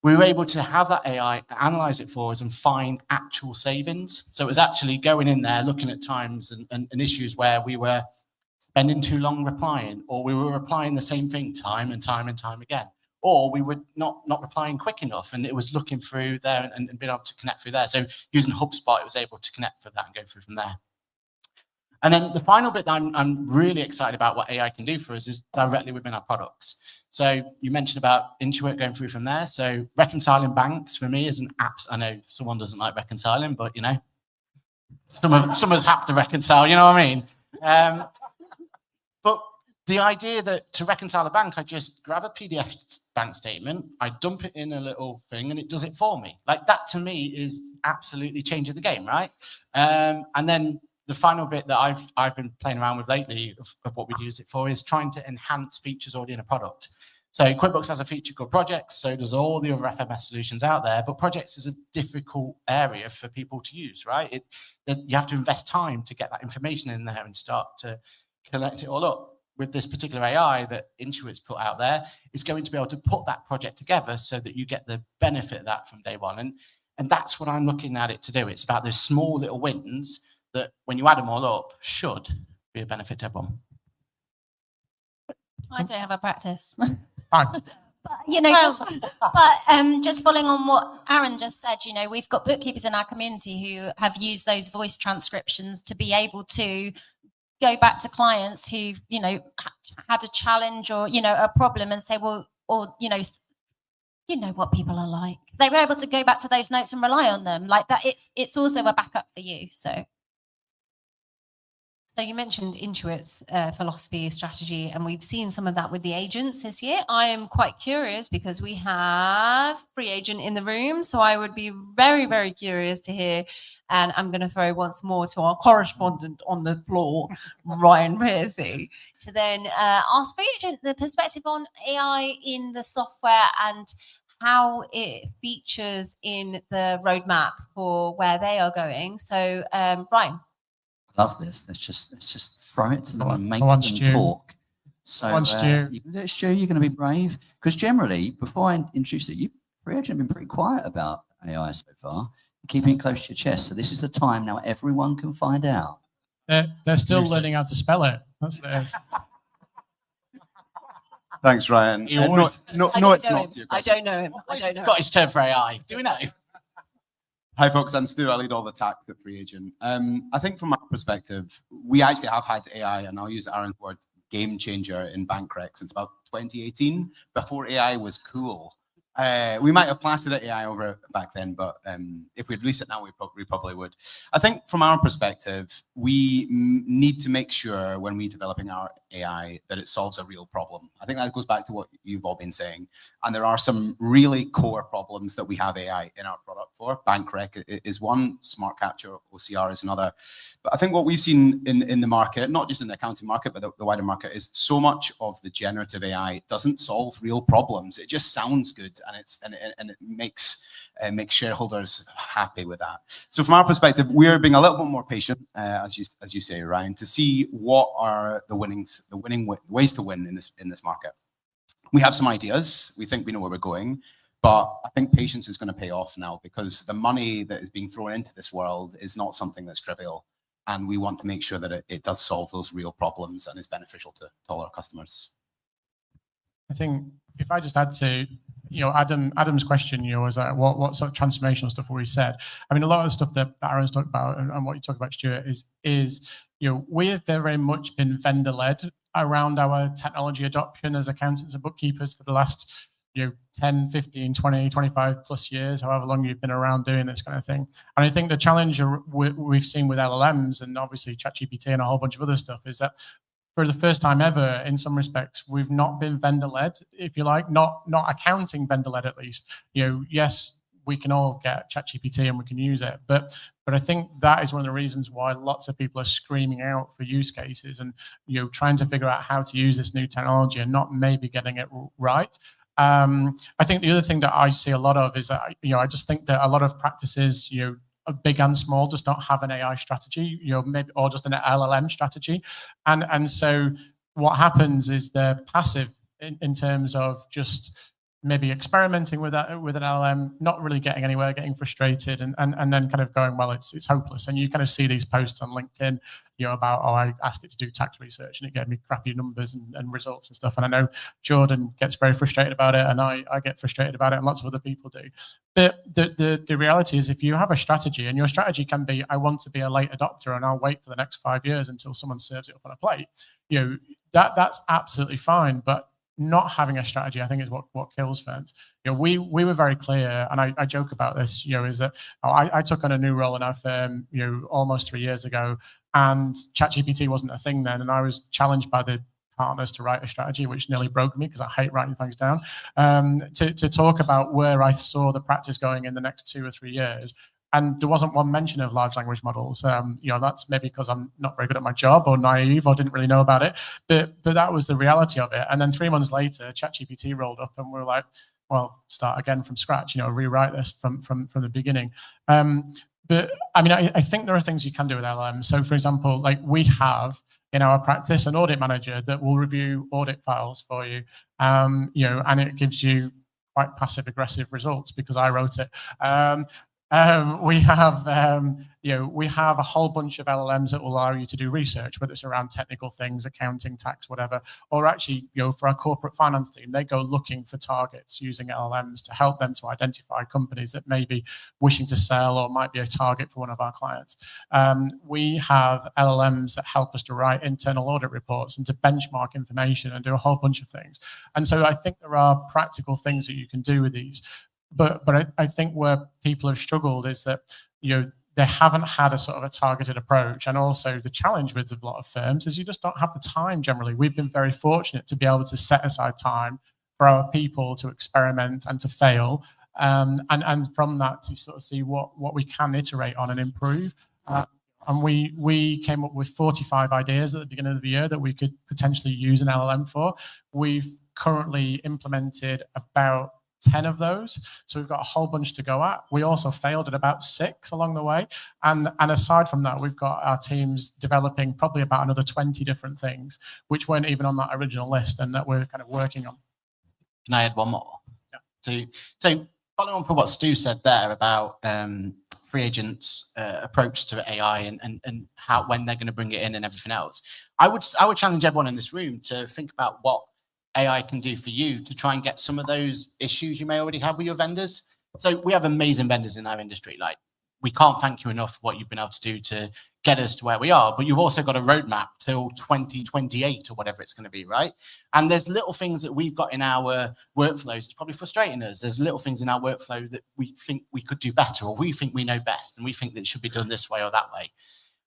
We were able to have that AI analyze it for us and find actual savings. So it was actually going in there, looking at times and issues where we were spending too long replying, or we were replying the same thing time and time and time again, or we were not replying quick enough, and it was looking through there and being able to connect through there. So using HubSpot, it was able to connect for that and go through from there. And then the final bit that I'm really excited about what AI can do for us is directly within our products. So you mentioned about Intuit going through from there. So reconciling banks for me is an app. I know someone doesn't like reconciling, but you know, some of us have to reconcile, you know what I mean? But the idea that to reconcile a bank, I just grab a PDF bank statement, I dump it in a little thing, and it does it for me. Like that to me is absolutely changing the game, right? And then the final bit that I've been playing around with lately of what we use it for is trying to enhance features already in a product. So QuickBooks has a feature called Projects, so does all the other FMS solutions out there, but Projects is a difficult area for people to use, right? You have to invest time to get that information in there and start to collect it all up. With this particular AI that Intuit's put out there, it's going to be able to put that project together so that you get the benefit of that from day one. And that's what I'm looking at it to do. It's about those small little wins that when you add them all up, should be a benefit to everyone. I don't have a practice. Fine. But, you know, just following on what Aaron just said, you know, we've got bookkeepers in our community who have used those voice transcriptions to be able to go back to clients who've, you know, had a challenge or, you know, a problem and say, well, or, you know what people are like. They were able to go back to those notes and rely on them like that. It's also a backup for you. So you mentioned Intuit's philosophy, strategy, and we've seen some of that with the agents this year. I am quite curious because we have free agent in the room. So I would be very, very curious to hear, and I'm going to throw once more to our correspondent on the floor, Ryan Pearcey, to then ask free agent the perspective on AI in the software and how it features in the roadmap for where they are going. So Ryan. Love this. Let's just throw it to them and make on, them Stu. talk. So Stu. you can do it, Stu. You're going to be brave because generally, before I introduce it, free agent have been pretty quiet about AI so far. keeping it close to your chest. So this is the time now everyone can find out. They're still Lucy. learning how to spell it. That's what it is. Thanks, Ryan. You No, already- no, I no, don't it's know not. him. to your I question. don't know him. I don't know. Got his term for AI. Do we know? Hi, folks. I'm Stu. I lead all the tax at Free Agent. I think from my perspective, we actually have had AI, and I'll use Aaron's word, game changer in bank rec since about 2018, before AI was cool. We might have plastered AI over back then, but if we'd release it now, we probably would. I think from our perspective, we need to make sure when we're developing our AI that it solves a real problem. I think that goes back to what you've all been saying. And there are some really core problems that we have AI in our product for. Bank rec is one, smart capture, OCR is another. But I think what we've seen in the market, not just in the accounting market, but the wider market, is so much of the generative AI doesn't solve real problems. It just sounds good, and it makes shareholders happy with that. So from our perspective, we're being a little bit more patient, as you say, Ryan, to see what are the winning ways to win in this market. We have some ideas. We think we know where we're going, but I think patience is going to pay off now, because the money that is being thrown into this world is not something that's trivial, and we want to make sure that it does solve those real problems and is beneficial to all our customers. I think if I just add to, Adam's question, was what sort of transformational stuff were we said? I mean, a lot of the stuff that Aaron's talked about and what you talk about, Stuart, is we have very much been vendor-led around our technology adoption as accountants and bookkeepers for the last 10, 15, 20, 25 plus years, however long you've been around doing this kind of thing. And I think the challenge we've seen with LLMs and obviously ChatGPT and a whole bunch of other stuff is that for the first time ever, in some respects, we've not been vendor-led, if you like, not accounting vendor-led at least. Yes, we can all get ChatGPT and we can use it, but I think that is one of the reasons why lots of people are screaming out for use cases and trying to figure out how to use this new technology and not maybe getting it right. I think the other thing that I see a lot of is that I just think that a lot of practices, big and small, just don't have an AI strategy, maybe, or just an LLM strategy, and so what happens is they're passive in terms of just maybe experimenting with an LLM, not really getting anywhere, getting frustrated, and then kind of going, well, it's hopeless. And you kind of see these posts on LinkedIn, about, oh, I asked it to do tax research and it gave me crappy numbers and results and stuff. And I know Jordan gets very frustrated about it, and I get frustrated about it, and lots of other people do. But the reality is, if you have a strategy, and your strategy can be, I want to be a late adopter and I'll wait for the next 5 years until someone serves it up on a plate, that's absolutely fine. But not having a strategy, I think, is what kills firms. We were very clear, and I joke about this, is that I took on a new role in our firm, almost 3 years ago, and ChatGPT wasn't a thing then, and I was challenged by the partners to write a strategy, which nearly broke me because I hate writing things down, to talk about where I saw the practice going in the next 2 or 3 years. And there wasn't one mention of large language models. That's maybe because I'm not very good at my job or naive or didn't really know about it. But that was the reality of it. And then 3 months later, ChatGPT rolled up, and we were like, well, start again from scratch. Rewrite this from the beginning. But I mean, I think there are things you can do with LLM. So, for example, like we have in our practice an audit manager that will review audit files for you. And it gives you quite passive aggressive results because I wrote it. We have a whole bunch of LLMs that will allow you to do research, whether it's around technical things, accounting, tax, whatever, or actually, for our corporate finance team, they go looking for targets using LLMs to help them to identify companies that may be wishing to sell or might be a target for one of our clients. We have LLMs that help us to write internal audit reports and to benchmark information and do a whole bunch of things. And so I think there are practical things that you can do with these. But I think where people have struggled is that they haven't had a sort of a targeted approach, and also the challenge with a lot of firms is you just don't have the time. Generally, we've been very fortunate to be able to set aside time for our people to experiment and to fail, and from that to sort of see what we can iterate on and improve. And we came up with 45 ideas at the beginning of the year that we could potentially use an LLM for. We've currently implemented about 10 of those. So we've got a whole bunch to go at. We also failed at about 6 along the way. And aside from that, we've got our teams developing probably about another 20 different things, which weren't even on that original list and that we're kind of working on. Can I add one more? Yeah. So following on from what Stu said there about free agents' approach to AI and how when they're going to bring it in and everything else. I would challenge everyone in this room to think about what AI can do for you to try and get some of those issues you may already have with your vendors. So we have amazing vendors in our industry. Like, we can't thank you enough for what you've been able to do to get us to where we are, but you've also got a roadmap till 2028 or whatever it's going to be, right? And there's little things that we've got in our workflows that's probably frustrating us. There's little things in our workflow that we think we could do better, or we think we know best, and we think that it should be done this way or that way.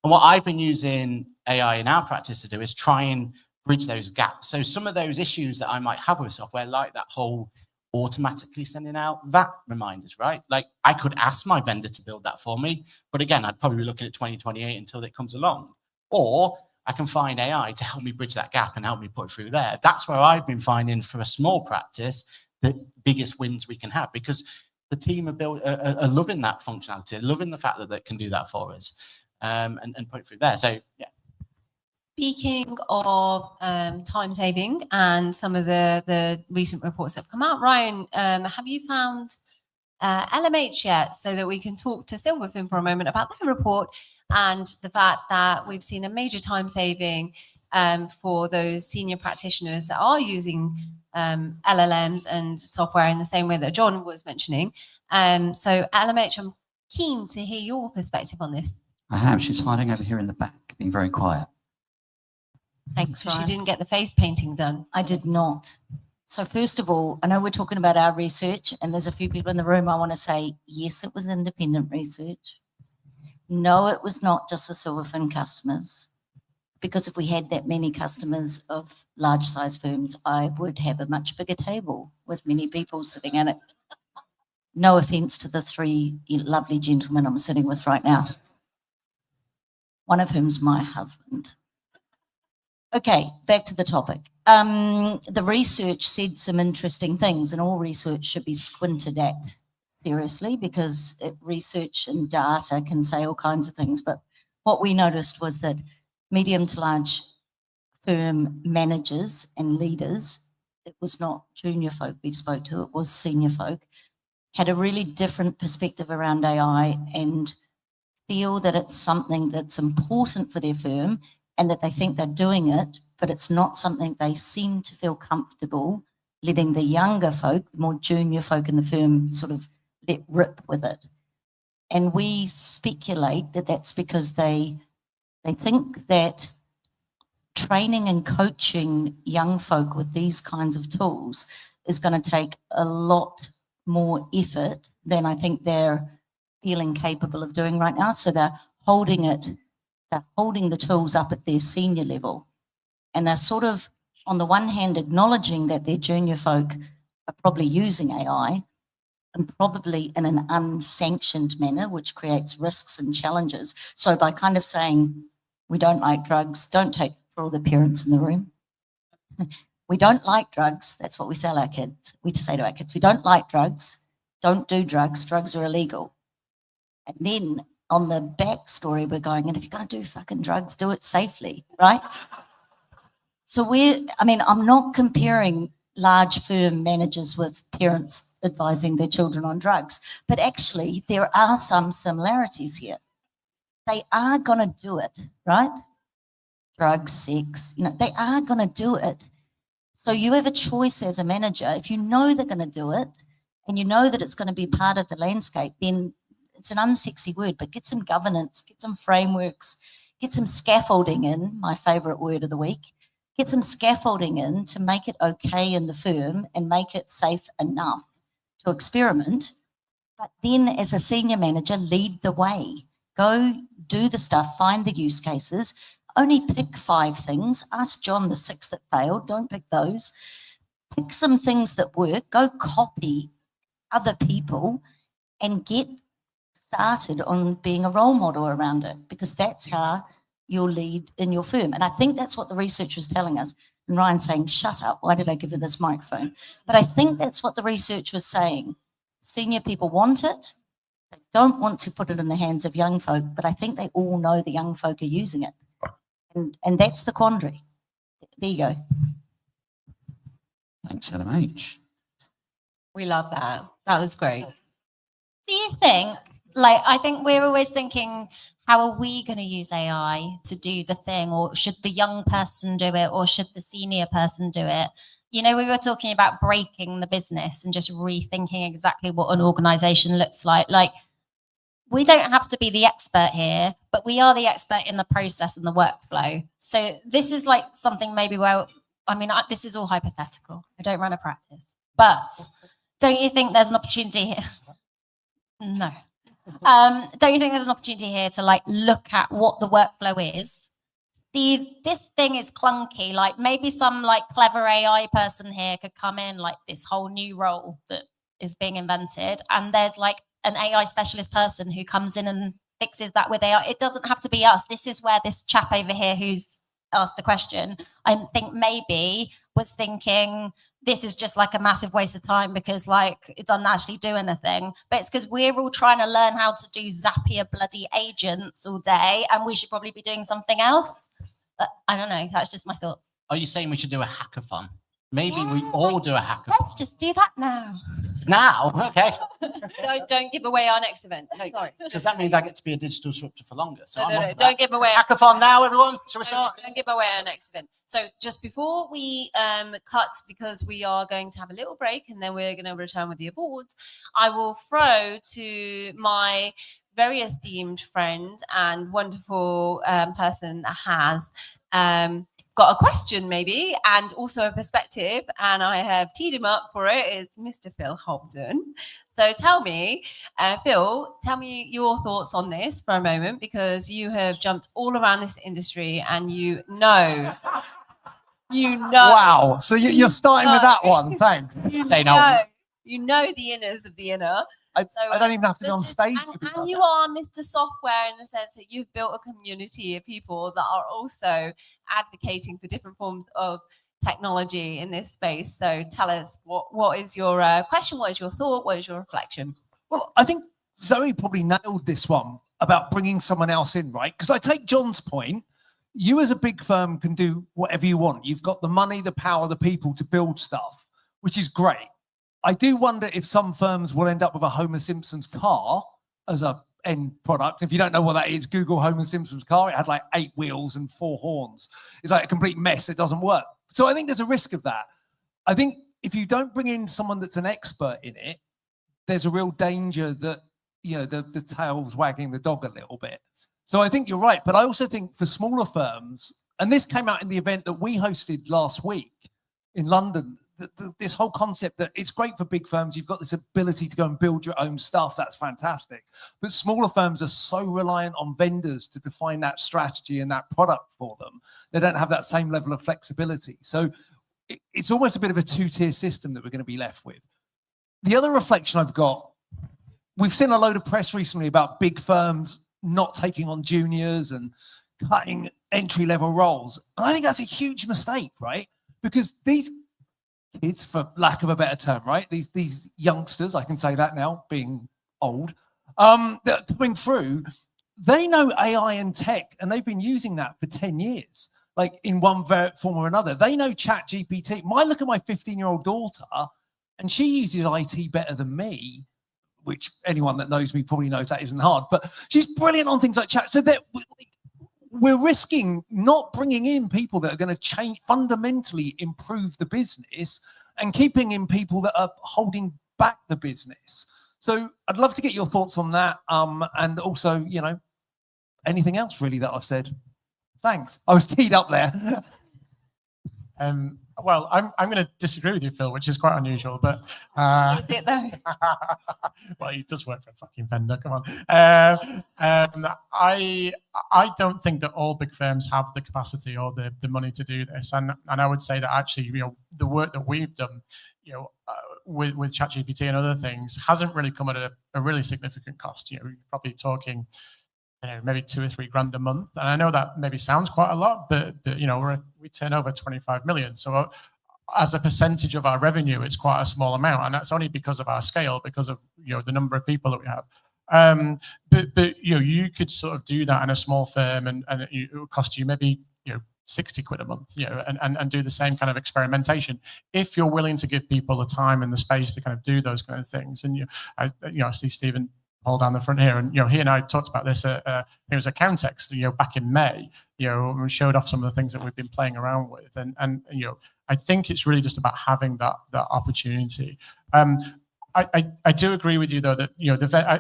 And what I've been using AI in our practice to do is try and bridge those gaps. So some of those issues that I might have with software, like that whole automatically sending out VAT reminders, right? Like, I could ask my vendor to build that for me, but again, I'd probably be looking at 2028 until it comes along. Or I can find AI to help me bridge that gap and help me put it through there. That's where I've been finding, for a small practice, the biggest wins we can have, because the team are loving that functionality, loving the fact that they can do that for us, and put it through there. So yeah. Speaking of time saving and some of the recent reports that have come out, Ryan, have you found LMH yet, so that we can talk to Silverfin for a moment about their report and the fact that we've seen a major time saving for those senior practitioners that are using LLMs and software in the same way that John was mentioning. So LMH, I'm keen to hear your perspective on this. I have. She's hiding over here in the back, being very quiet. Thanks, She Ryan. didn't get the face painting done. I did not. So first of all, I know we're talking about our research, and there's a few people in the room. I want to say, yes, it was independent research. No, it was not just for Silverfin customers, because if we had that many customers of large size firms, I would have a much bigger table with many people sitting at it. No offense to the three lovely gentlemen I'm sitting with right now, one of whom's my husband. Okay, back to the topic. The research said some interesting things, and all research should be squinted at seriously, because research and data can say all kinds of things. But what we noticed was that medium to large firm managers and leaders, it was not junior folk we spoke to, it was senior folk, had a really different perspective around AI and feel that it's something that's important for their firm, and that they think they're doing it, but it's not something they seem to feel comfortable letting the younger folk, the more junior folk in the firm, sort of let rip with it. And we speculate that that's because they think that training and coaching young folk with these kinds of tools is going to take a lot more effort than I think they're feeling capable of doing right now. So they're holding the tools up at their senior level. And they're sort of, on the one hand, acknowledging that their junior folk are probably using AI, and probably in an unsanctioned manner, which creates risks and challenges. So by kind of saying, we don't like drugs, don't take, for all the parents in the room, we don't like drugs, that's what we tell our kids. We say to our kids, we don't like drugs, don't do drugs, drugs are illegal. And then on the backstory, we're going, and if you're going to do fucking drugs, do it safely, right? So I'm not comparing large firm managers with parents advising their children on drugs, but actually there are some similarities here. They are going to do it, right? Drugs, sex, they are going to do it. So you have a choice as a manager. If you know they're going to do it, and you know that it's going to be part of the landscape, then it's an unsexy word, but get some governance, get some frameworks, get some scaffolding in, my favorite word of the week, get some scaffolding in to make it okay in the firm and make it safe enough to experiment. But then as a senior manager, lead the way. Go do the stuff, find the use cases, only pick 5 things. Ask John the 6 that failed, don't pick those. Pick some things that work, go copy other people and get started on being a role model around it, because that's how you'll lead in your firm. And I think that's what the research was telling us. And Ryan's saying, shut up, why did I give her this microphone? But I think that's what the research was saying. Senior people want it. They don't want to put it in the hands of young folk, but I think they all know the young folk are using it. And that's the quandary. There you go. Thanks, LMH. We love that. That was great. Do you think Like, I think we're always thinking, how are we going to use AI to do the thing? Or should the young person do it? Or should the senior person do it? You know, we were talking about breaking the business and just rethinking exactly what an organization looks like. Like, we don't have to be the expert here, but we are the expert in the process and the workflow. So this is like something maybe where, I mean, this is all hypothetical. I don't run a practice, but don't you think there's an opportunity here? No. Don't you think there's an opportunity here to like look at what the workflow is? This thing is clunky. Like maybe some like clever AI person here could come in, like this whole new role that is being invented, and there's like an AI specialist person who comes in and fixes that with AI. It doesn't have to be us. This is where this chap over here who's asked the question, I think maybe was thinking this is just like a massive waste of time because like it doesn't actually do anything. But it's because we're all trying to learn how to do Zapier bloody agents all day, and we should probably be doing something else. But I don't know. That's just my thought. Are you saying we should do a hackathon? Maybe we all do a hackathon. Let's just do that now. Now, okay. Don't give away our next event. Sorry. Because that means I get to be a digital disruptor for longer. So No, don't give away hackathon now, everyone. Shall we start? Don't give away our next event. So just before we cut, because we are going to have a little break and then we're going to return with the awards, I will throw to my very esteemed friend and wonderful person that has got a question maybe and also a perspective, and I have teed him up for it, is Mr. Phil Hobden. So tell me, Phil, tell me your thoughts on this for a moment, because you have jumped all around this industry and you know. Wow. So you're starting with that one. Thanks. Say no. You know the inners of the inner. I don't even have to be on stage. And you are Mr. Software in the sense that you've built a community of people that are also advocating for different forms of technology in this space. So tell us, what is your question? What is your thought? What is your reflection? Well, I think Zoe probably nailed this one about bringing someone else in, right? Because I take John's point. You as a big firm can do whatever you want. You've got the money, the power, the people to build stuff, which is great. I do wonder if some firms will end up with a Homer Simpson's car as a end product. If you don't know what that is, Google Homer Simpson's car. It had like 8 wheels and 4 horns. It's like a complete mess. It doesn't work. So I think there's a risk of that. I think if you don't bring in someone that's an expert in it, there's a real danger that, you know, the tail's wagging the dog a little bit. So I think you're right. But I also think for smaller firms, and this came out in the event that we hosted last week in London, this whole concept that it's great for big firms. You've got this ability to go and build your own stuff. That's fantastic. But smaller firms are so reliant on vendors to define that strategy and that product for them. They don't have that same level of flexibility. So it's almost a bit of a 2-tier system that we're going to be left with. The other reflection I've got, we've seen a load of press recently about big firms not taking on juniors and cutting entry-level roles. And I think that's a huge mistake, right? Because these kids, for lack of a better term, right? These youngsters, I can say that now, being old, that are coming through, they know AI and tech, and they've been using that for 10 years, like in one form or another. They know ChatGPT. Look at my 15-year-old daughter, and she uses IT better than me, which anyone that knows me probably knows that isn't hard, but she's brilliant on things like chat. So that we're risking not bringing in people that are going to fundamentally improve the business and keeping in people that are holding back the business. So I'd love to get your thoughts on that. And also, you know, anything else really that I've said. Thanks. I was teed up there. Well, I'm going to disagree with you, Phil, which is quite unusual, but Is it though? well, he does work for a fucking vendor. Come on. I don't think that all big firms have the capacity or the money to do this, and I would say that actually, you know, the work that we've done, you know, with ChatGPT and other things hasn't really come at a really significant cost. You know, we're probably talking, you know, maybe 2 or 3 grand a month. And I know that maybe sounds quite a lot, but you know, we turn over 25 million. So as a percentage of our revenue, it's quite a small amount. And that's only because of our scale, because of, you know, the number of people that we have. But you know, you could sort of do that in a small firm and it would cost you maybe, you know, 60 quid a month, you know, and do the same kind of experimentation if you're willing to give people the time and the space to kind of do those kind of things. And I see Stephen Paul down the front here, and he and I talked about this. It was a Countext, back in May. And showed off some of the things that we've been playing around with, and I think it's really just about having that opportunity. I do agree with you though that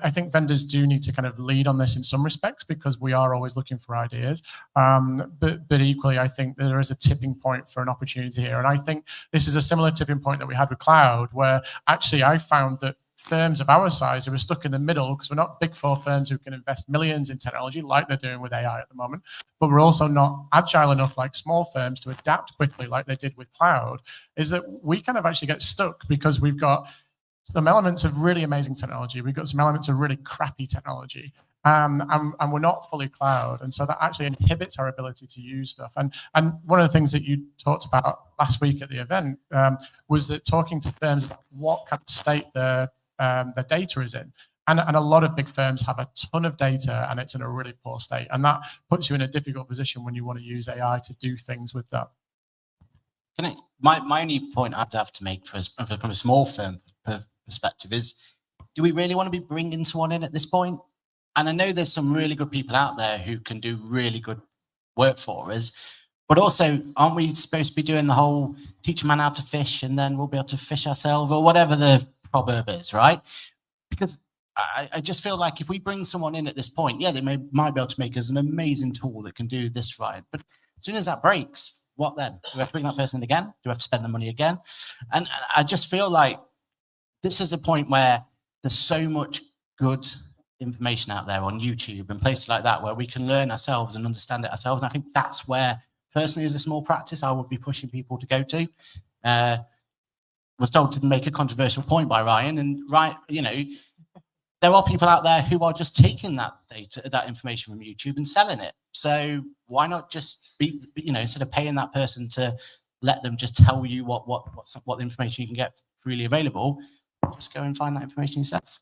I think vendors do need to kind of lead on this in some respects, because we are always looking for ideas. But equally, I think there is a tipping point for an opportunity here, and I think this is a similar tipping point that we had with cloud, where actually I found that firms of our size who are stuck in the middle, because we're not big four firms who can invest millions in technology like they're doing with AI at the moment, but we're also not agile enough like small firms to adapt quickly like they did with cloud, is that we kind of actually get stuck because we've got some elements of really amazing technology. We've got some elements of really crappy technology. And we're not fully cloud. And so that actually inhibits our ability to use stuff. And one of the things that you talked about last week at the event was that talking to firms about what kind of state their data is in. And a lot of big firms have a ton of data and it's in a really poor state. And that puts you in a difficult position when you want to use AI to do things with that. My only point I'd have to make from a small firm perspective is, do we really want to be bringing someone in at this point? And I know there's some really good people out there who can do really good work for us, but also, aren't we supposed to be doing the whole teach a man how to fish and then we'll be able to fish ourselves, or whatever the proverb is, right? Because I just feel like if we bring someone in at this point, yeah, they might be able to make us an amazing tool that can do this right. But as soon as that breaks, what then? Do we have to bring that person in again? Do we have to spend the money again? And I just feel like this is a point where there's so much good information out there on YouTube and places like that where we can learn ourselves and understand it ourselves. And I think that's where, personally, as a small practice, I would be pushing people to go to. Was told to make a controversial point by Ryan, and there are people out there who are just taking that data, that information from YouTube and selling it. So why not just instead of paying that person to let them just tell you what information you can get freely available, just go and find that information yourself.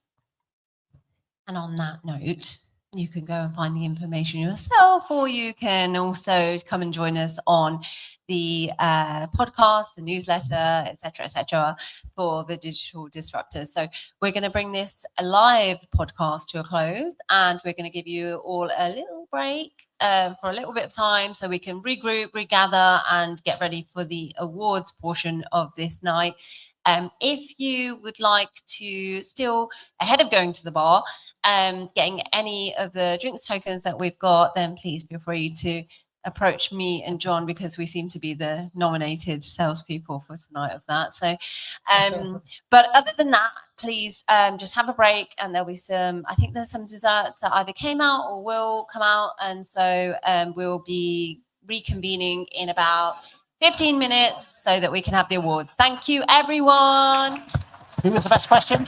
And on that note, you can go and find the information yourself, or you can also come and join us on the podcast, the newsletter, etc., for the Digital Disruptor. So we're going to bring this live podcast to a close, and we're going to give you all a little break for a little bit of time so we can regroup, regather, and get ready for the awards portion of this night. If you would like to still, ahead of going to the bar, getting any of the drinks tokens that we've got, then please feel free to approach me and John, because we seem to be the nominated salespeople for tonight of that. So, but other than that, please just have a break, and there'll be I think there's some desserts that either came out or will come out. And so we'll be reconvening in about 15 minutes so that we can have the awards. Thank you, everyone. Who was the best question?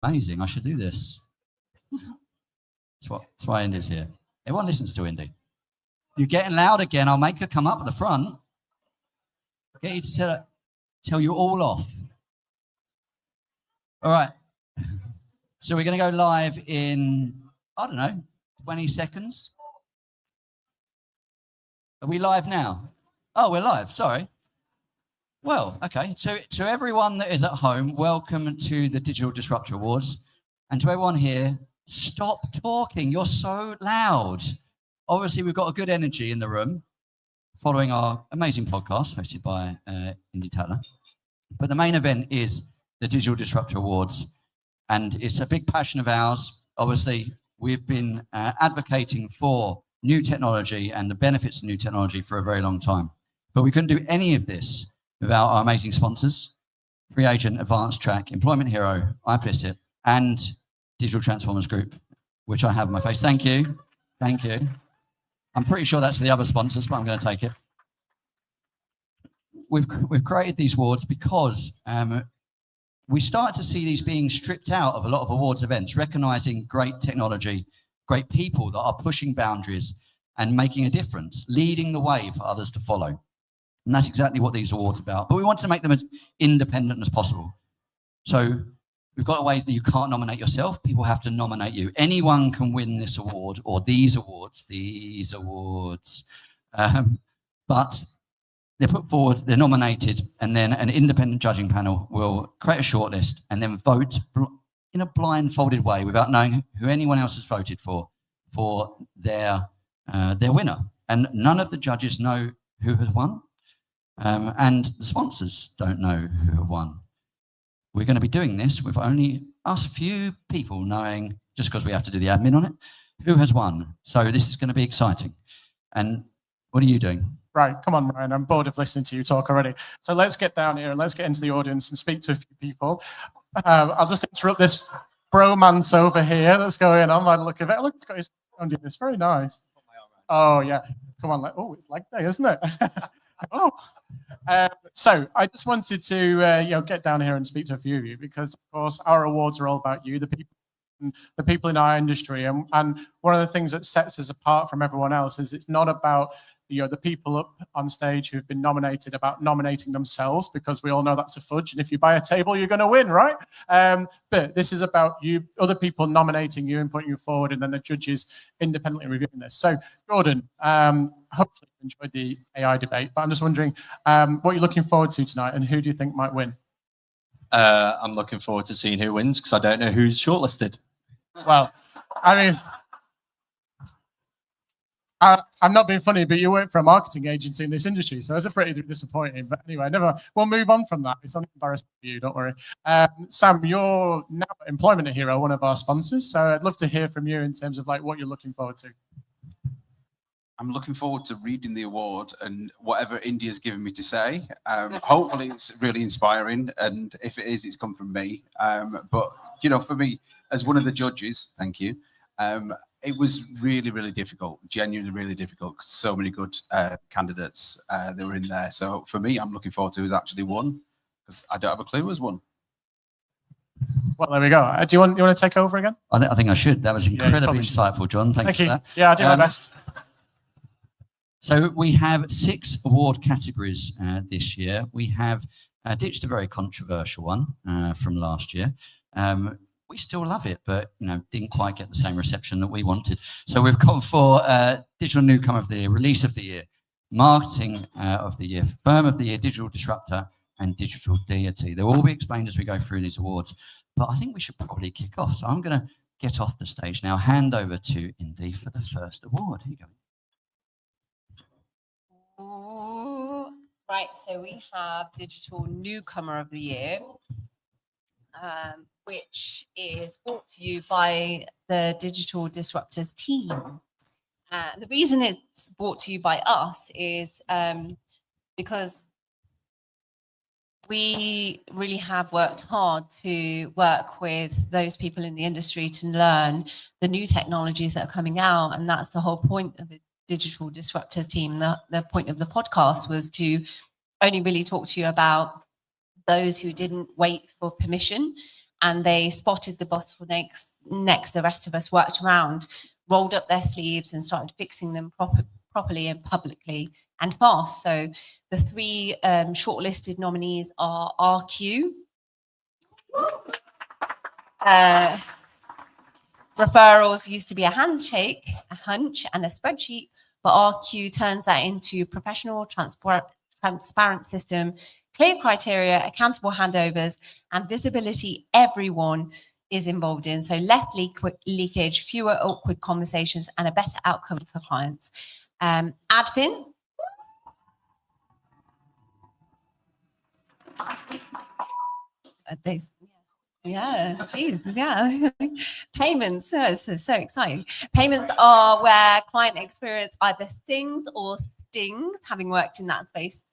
Amazing. I should do this. That's why Indy's here. Everyone listens to Indy. You're getting loud again. I'll make her come up at the front. Get you to tell you all off. All right. So we're going to go live in, I don't know, 20 seconds. Are we live now? Oh, we're live. Sorry. Well, okay. So to everyone that is at home, welcome to the Digital Disruptor Awards. And to everyone here, stop talking. You're so loud. Obviously, we've got a good energy in the room following our amazing podcast hosted by Indy Taylor. But the main event is the Digital Disruptor Awards. And it's a big passion of ours. Obviously, we've been advocating for new technology and the benefits of new technology for a very long time. But we couldn't do any of this without our amazing sponsors, Free Agent, Advanced Track, Employment Hero, iPlicit, and Digital Transformers Group, which I have on my face. Thank you. Thank you. I'm pretty sure that's for the other sponsors, but I'm going to take it. We've created these awards because we started to see these being stripped out of a lot of awards events, recognizing great technology, great people that are pushing boundaries and making a difference, leading the way for others to follow. And that's exactly what these awards are about. But we want to make them as independent as possible. So we've got a way that you can't nominate yourself. People have to nominate you. Anyone can win this award or these awards. But they're put forward, they're nominated, and then an independent judging panel will create a shortlist and then vote in a blindfolded way without knowing who anyone else has voted for their winner. And none of the judges know who has won. And the sponsors don't know who have won. We're going to be doing this with only us few people knowing, just because we have to do the admin on it, who has won. So this is going to be exciting. And what are you doing? Right, come on, Ryan. I'm bored of listening to you talk already. So let's get down here and let's get into the audience and speak to a few people. I'll just interrupt this bromance over here that's going on by the look of it. Look, it's got his on doing this. Very nice. Oh, yeah. Come on. Oh, it's leg day, isn't it? Oh. So I just wanted to get down here and speak to a few of you because, of course, our awards are all about you, the people in our industry. And one of the things that sets us apart from everyone else is it's not about the people up on stage who've been nominated about nominating themselves, because we all know that's a fudge. And if you buy a table, you're going to win, right? But this is about you, other people nominating you and putting you forward, and then the judges independently reviewing this. So, Jordan, hopefully you enjoyed the AI debate, but I'm just wondering what you're looking forward to tonight and who do you think might win? I'm looking forward to seeing who wins because I don't know who's shortlisted. Well, I mean, I'm not being funny, but you work for a marketing agency in this industry, so it's pretty disappointing. But anyway, we'll move on from that. It's only embarrassing for you, don't worry. Sam, you're now Employment Hero, one of our sponsors, so I'd love to hear from you in terms of what you're looking forward to. I'm looking forward to reading the award and whatever India's given me to say. Hopefully it's really inspiring, and if it is, it's come from me. But for me, as one of the judges, thank you. It was really, really difficult, genuinely really difficult. So many good candidates that were in there. So for me, I'm looking forward to who's actually won, because I don't have a clue who's won. Well, there we go. Do you want to take over again? I think I should. That was incredibly insightful, John. Thank you for that. Yeah, I do my best. So we have 6 award categories this year. We have ditched a very controversial one from last year. We still love it, but didn't quite get the same reception that we wanted. So we've gone for Digital Newcomer of the Year, Release of the Year, Marketing of the Year, Firm of the Year, Digital Disruptor, and Digital Deity. They'll all be explained as we go through these awards, but I think we should probably kick off. So I'm going to get off the stage now, hand over to Indy for the first award. Here you go. Right, so we have Digital Newcomer of the Year, which is brought to you by the Digital Disruptors team. The reason it's brought to you by us is because we really have worked hard to work with those people in the industry to learn the new technologies that are coming out. And that's the whole point of the Digital Disruptors team. The point of the podcast was to only really talk to you about those who didn't wait for permission and they spotted the bottlenecks. Next, the rest of us worked around, rolled up their sleeves, and started fixing them properly and publicly and fast. So the three shortlisted nominees are RQ. Referrals used to be a handshake, a hunch, and a spreadsheet, but RQ turns that into professional, transparent system, clear criteria, accountable handovers, and visibility everyone is involved in. So less leakage, fewer awkward conversations, and a better outcome for clients. Adfin. Payments, so exciting. Payments are where client experience either stings or stings, having worked in that space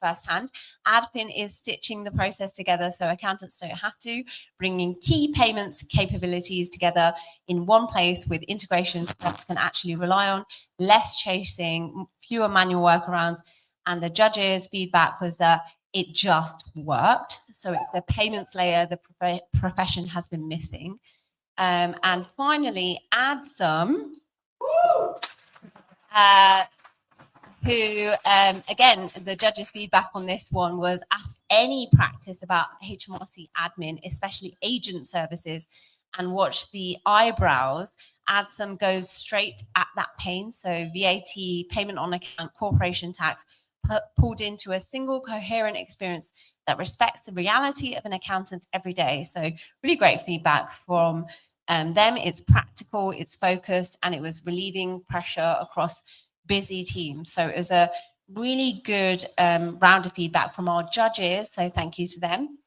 firsthand. Adpin is stitching the process together so accountants don't have to, bringing key payments capabilities together in one place with integrations that can actually rely on, less chasing, fewer manual workarounds. And the judges' feedback was that it just worked. So it's the payments layer the profession has been missing. And finally, Adsum, who, again, the judges' feedback on this one was ask any practice about HMRC admin, especially agent services, and watch the eyebrows. Adsum goes straight at that pain. So VAT, payment on account, corporation tax, pulled into a single coherent experience that respects the reality of an accountant every day. So really great feedback from them. It's practical, it's focused, and it was relieving pressure across busy teams. So it was a really good round of feedback from our judges. So thank you to them.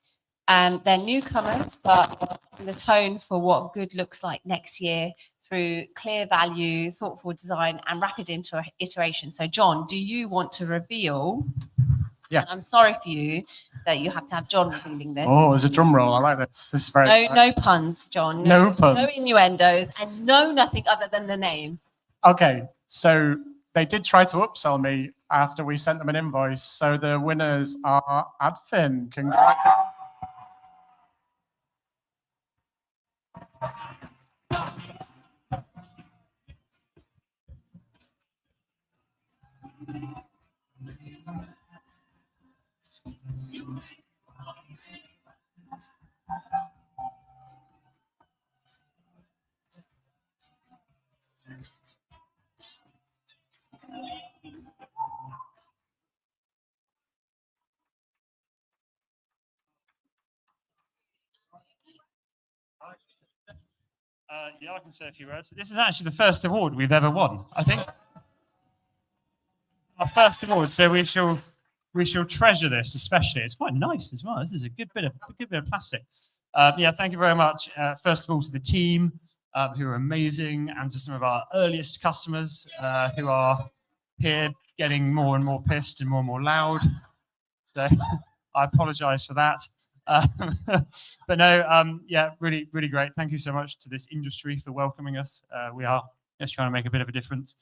They're newcomers, but the tone for what good looks like next year through clear value, thoughtful design, and rapid iteration. So, John, do you want to reveal? Yes. I'm sorry for you that you have to have John revealing this. Oh, there's a drum roll. I like this. This is very. No puns, John. No puns. No innuendos, and no nothing other than the name. Okay, so they did try to upsell me after we sent them an invoice. So the winners are Adfin. Congratulations. Yeah, I can say a few words. This is actually the first award we've ever won, I think. Our first award, so we shall treasure this, especially. It's quite nice as well. This is a good bit of plastic. Yeah, thank you very much. First of all, to the team who are amazing, and to some of our earliest customers who are here getting more and more pissed and more loud. So I apologise for that. But no, yeah, really great. Thank you so much to this industry for welcoming us. We are just trying to make a bit of a difference.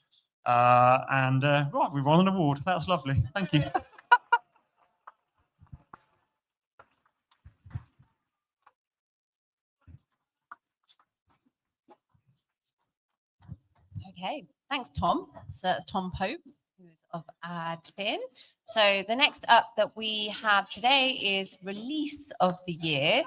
Right, we won an award. That's lovely. Thank you. Okay, thanks, Tom. So that's Tom Pope, who is of Adfin. So the next up that we have today is Release of the Year.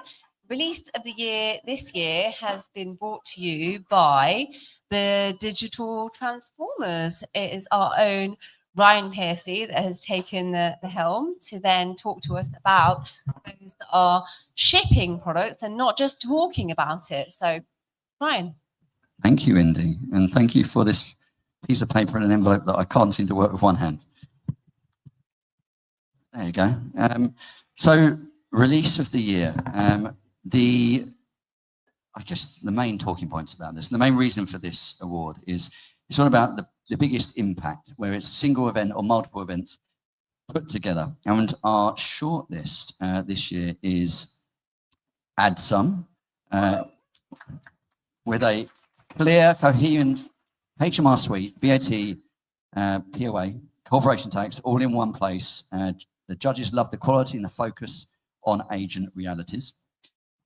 Release of the Year this year has been brought to you by the Digital Transformers. It is our own Ryan Piercy that has taken the helm to then talk to us about those that are shipping products and not just talking about it. So, Ryan. Thank you, Indy, and thank you for this piece of paper and an envelope that I can't seem to work with one hand. There you go. So, Release of the Year. I guess the main talking points about this, the main reason for this award is it's all about the biggest impact, where it's a single event or multiple events put together. And our shortlist this year is Adsum, with a clear, coherent HMR suite, VAT, POA, corporation tax, all in one place. The judges love the quality and the focus on agent realities.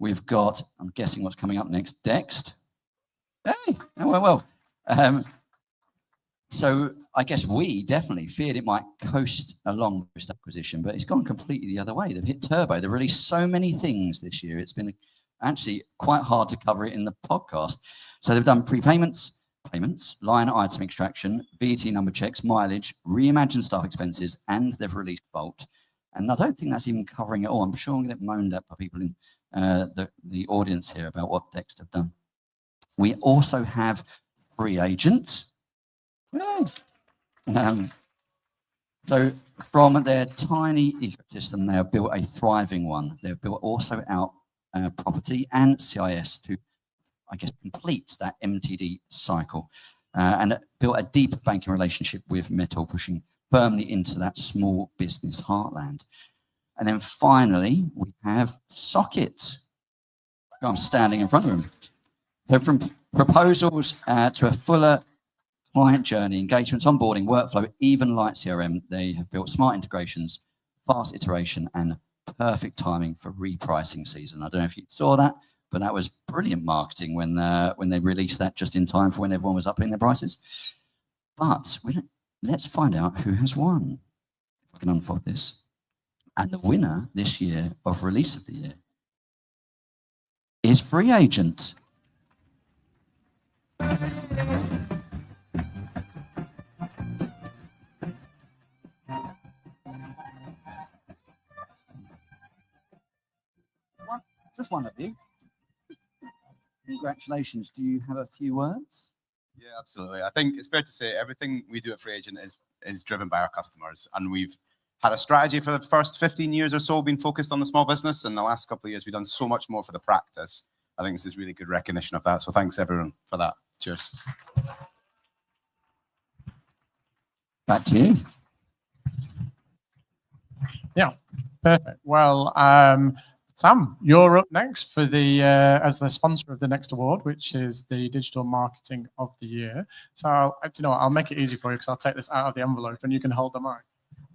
we've got, I'm guessing what's coming up next, Dext. Hey, oh, well. So I guess we definitely feared it might coast along post-acquisition, but it's gone completely the other way. They've hit turbo. They've released so many things this year. It's been actually quite hard to cover it in the podcast. So they've done prepayments, payments, line item extraction, VAT number checks, mileage, reimagined staff expenses, and they've released Vault. And I don't think that's even covering it all. I'm sure I'm going to get moaned at by people in the audience here about what Dext have done. We also have Free Agent. So from their tiny ecosystem, they have built a thriving one. They've built also out property and CIS to, I guess, complete that MTD cycle, and built a deep banking relationship with Metal, pushing firmly into that small business heartland. And then finally, we have Socket. I'm standing in front of them. So from proposals to a fuller client journey, engagements, onboarding, workflow, even light CRM, they have built smart integrations, fast iteration, and perfect timing for repricing season. I don't know if you saw that, but that was brilliant marketing when they released that just in time for when everyone was upping their prices. But let's find out who has won. If I can unfold this. And the winner this year of Release of the Year is Free Agent. Just one of you. Congratulations. Do you have a few words? Yeah, absolutely. I think it's fair to say everything we do at Free Agent is driven by our customers, and we've had a strategy for the first 15 years or so been focused on the small business, and the last couple of years we've done so much more for the practice. I think this is really good recognition of that. So thanks everyone for that. Cheers. Back to you. Yeah, perfect. Well, Sam, you're up next for the as the sponsor of the next award, which is the Digital Marketing of the Year. So I'll make it easy for you because I'll take this out of the envelope and you can hold the mic.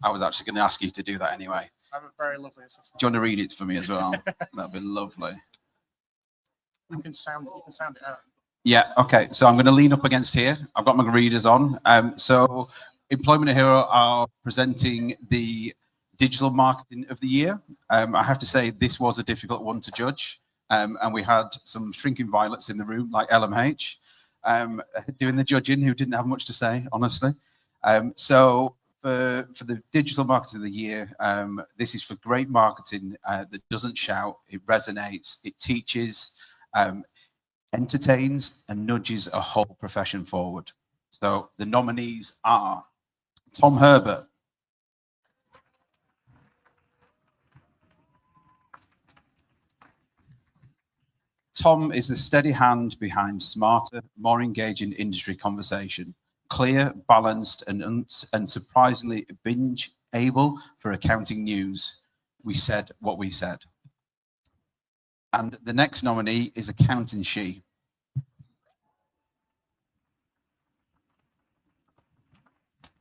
I was actually going to ask you to do that anyway. I have a very lovely assistant. Do you want to read it for me as well? That'd be lovely. You can sound it out. Yeah, okay. So I'm going to lean up against here. I've got my readers on. So Employment Hero are presenting the Digital Marketing of the Year. I have to say this was a difficult one to judge. And we had some shrinking violets in the room, like LMH, doing the judging, who didn't have much to say, honestly. So for the Digital Marketing of the Year, this is for great marketing that doesn't shout, it resonates, it teaches, entertains, and nudges a whole profession forward. So the nominees are Tom Herbert, Tom is the steady hand behind smarter, more engaging industry conversation. Clear, balanced, and surprisingly binge-able for accounting news. We said what we said. And the next nominee is Accounting She.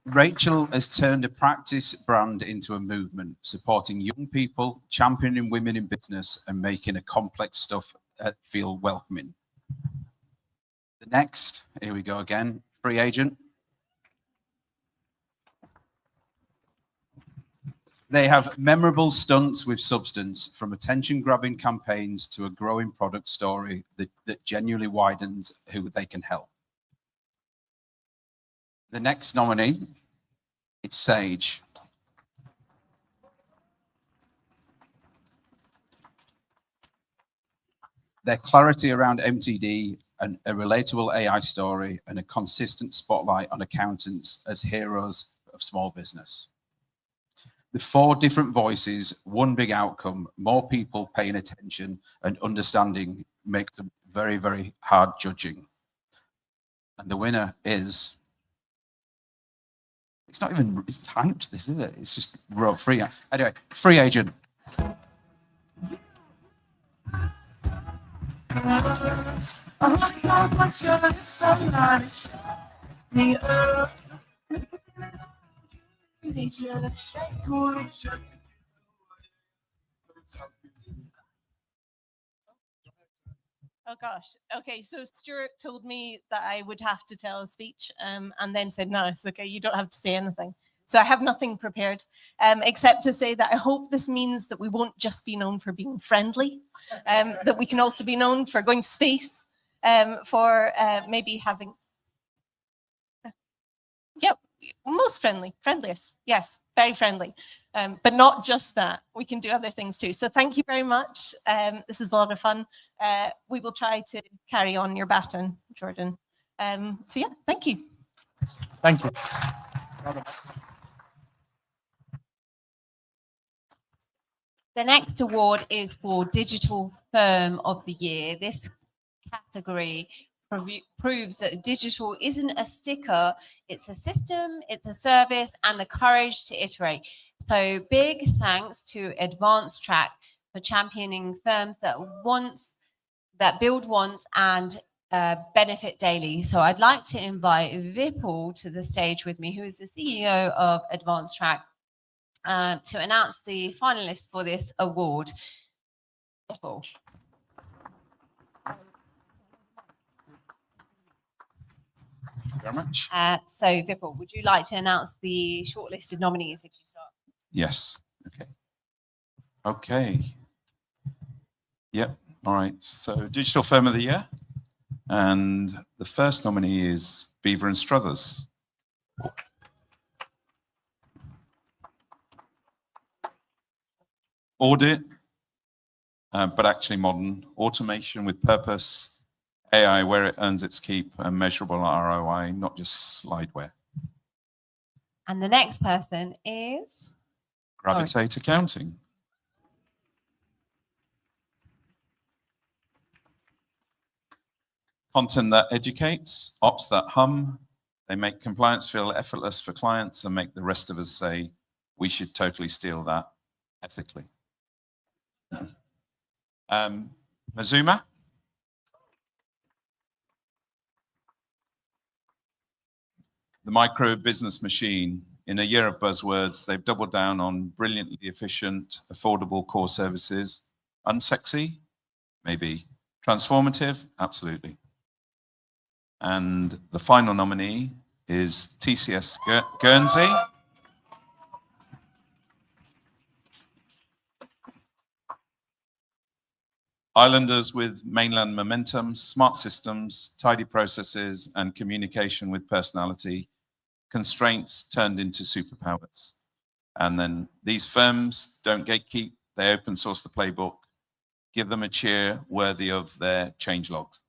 Rachel has turned a practice brand into a movement, supporting young people, championing women in business, and making a complex stuff feel welcoming. The next, here we go again, Free Agent. They have memorable stunts with substance, from attention-grabbing campaigns to a growing product story that genuinely widens who they can help. The next nominee, it's Sage. Their clarity around MTD, and a relatable AI story, and a consistent spotlight on accountants as heroes of small business. The 4 different voices, one big outcome, more people paying attention and understanding makes them very, very hard judging. And the winner is, it's not even typed, this, is it? It's just wrote Free. Anyway, Free Agent. Oh gosh. Okay, so Stuart told me that I would have to tell a speech, and then said, "No, it's okay. You don't have to say anything." So I have nothing prepared, except to say that I hope this means that we won't just be known for being friendly, that we can also be known for going to space, for maybe having. Yep, most friendliest. Yes, very friendly. But not just that. We can do other things too. So thank you very much. This is a lot of fun. We will try to carry on your baton, Jordan. So yeah, thank you. Thank you. The next award is for Digital Firm of the Year. This category proves that digital isn't a sticker, it's a system, it's a service, and the courage to iterate. So big thanks to Advanced Track for championing firms that build once and benefit daily. So I'd like to invite Vipul to the stage with me, who is the CEO of Advanced Track, to announce the finalists for this award. Vipul. Thank you very much. So Vipul, would you like to announce the shortlisted nominees if you start? Yes. Okay. Okay. Yep. All right. So Digital Firm of the Year. And the first nominee is Beaver and Struthers. Audit, but actually modern. Automation with purpose. AI where it earns its keep and measurable ROI, not just slideware. And the next person is? Gravitate Accounting. Content that educates, ops that hum. They make compliance feel effortless for clients and make the rest of us say, we should totally steal that ethically. Mazuma. The micro business machine. In a year of buzzwords, they've doubled down on brilliantly efficient, affordable core services. Unsexy? Maybe. Transformative? Absolutely. And the final nominee is TCS Guernsey. Islanders with mainland momentum, smart systems, tidy processes, and communication with personality. Constraints turned into superpowers. And then these firms don't gatekeep, they open source the playbook. Give them a cheer worthy of their change logs.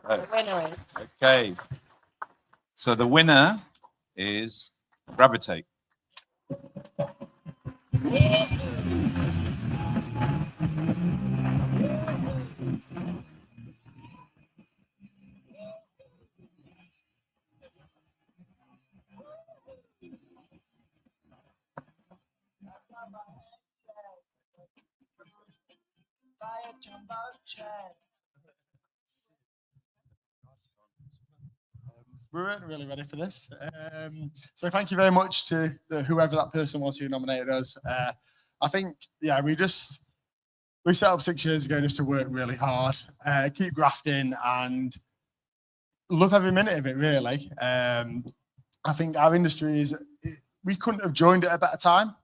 Okay. So the winner is Gravitate. We weren't really ready for this. So thank you very much to whoever that person was who nominated us. I think, yeah, we set up 6 years ago just to work really hard, keep grafting and love every minute of it, really. I think our industry we couldn't have joined at a better time.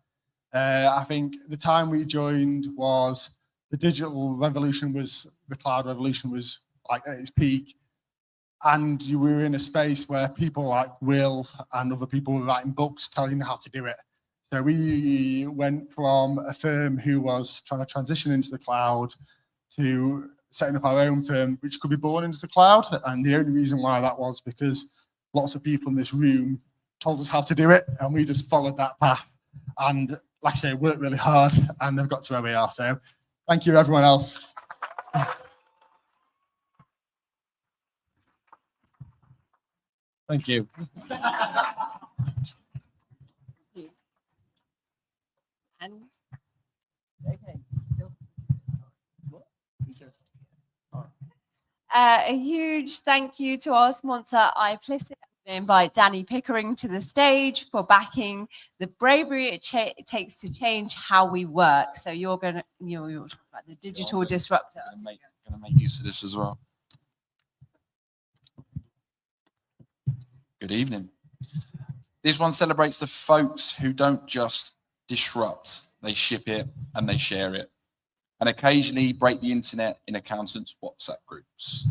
I think the time we joined was the digital revolution the cloud revolution was like at its peak. And we were in a space where people like Will and other people were writing books telling you how to do it. So we went from a firm who was trying to transition into the cloud to setting up our own firm, which could be born into the cloud. And the only reason why that was because lots of people in this room told us how to do it, and we just followed that path. And like I say, worked really hard, and have got to where we are. So thank you, everyone else. Thank you. And a huge thank you to our sponsor, iPlicit. invite Danny Pickering to the stage for backing the bravery it takes to change how we work. So you're talk about the digital disruptor. Gonna make use of this as well. Good evening. This one celebrates the folks who don't just disrupt, they ship it and they share it, and occasionally break the internet in accountants' WhatsApp groups.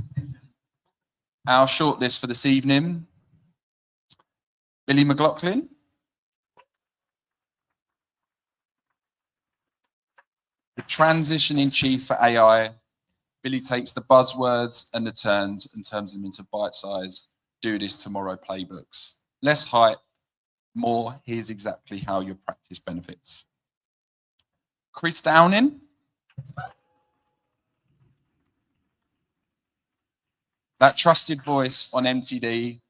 Our shortlist for this evening: Billy McLaughlin, the transitioning chief for AI. Billy takes the buzzwords and the terms and turns them into bite-sized, do this tomorrow playbooks. Less hype, more, here's exactly how your practice benefits. Chris Downing, that trusted voice on MTD,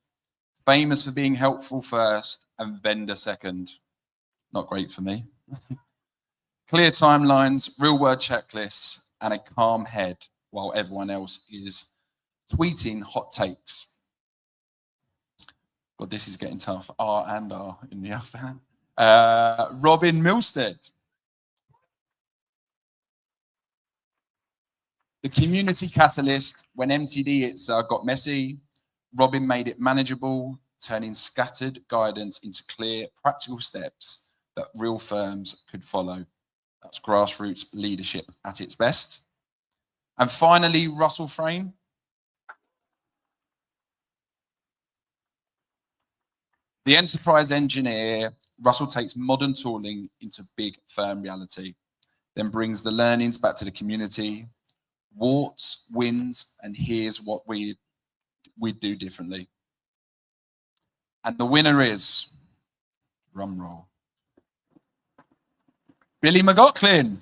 famous for being helpful first and vendor second. Not great for me. Clear timelines, real world checklists, and a calm head while everyone else is tweeting hot takes. God, this is getting tough. R and R in the alphabet. Robin Milstead. The community catalyst. When MTD got messy, Robin made it manageable, turning scattered guidance into clear, practical steps that real firms could follow. That's grassroots leadership at its best. And finally, Russell Frame. The enterprise engineer. Russell takes modern tooling into big firm reality, then brings the learnings back to the community, warts, wins, and here's what we do differently. And the winner is, drum roll, Billy McLaughlin.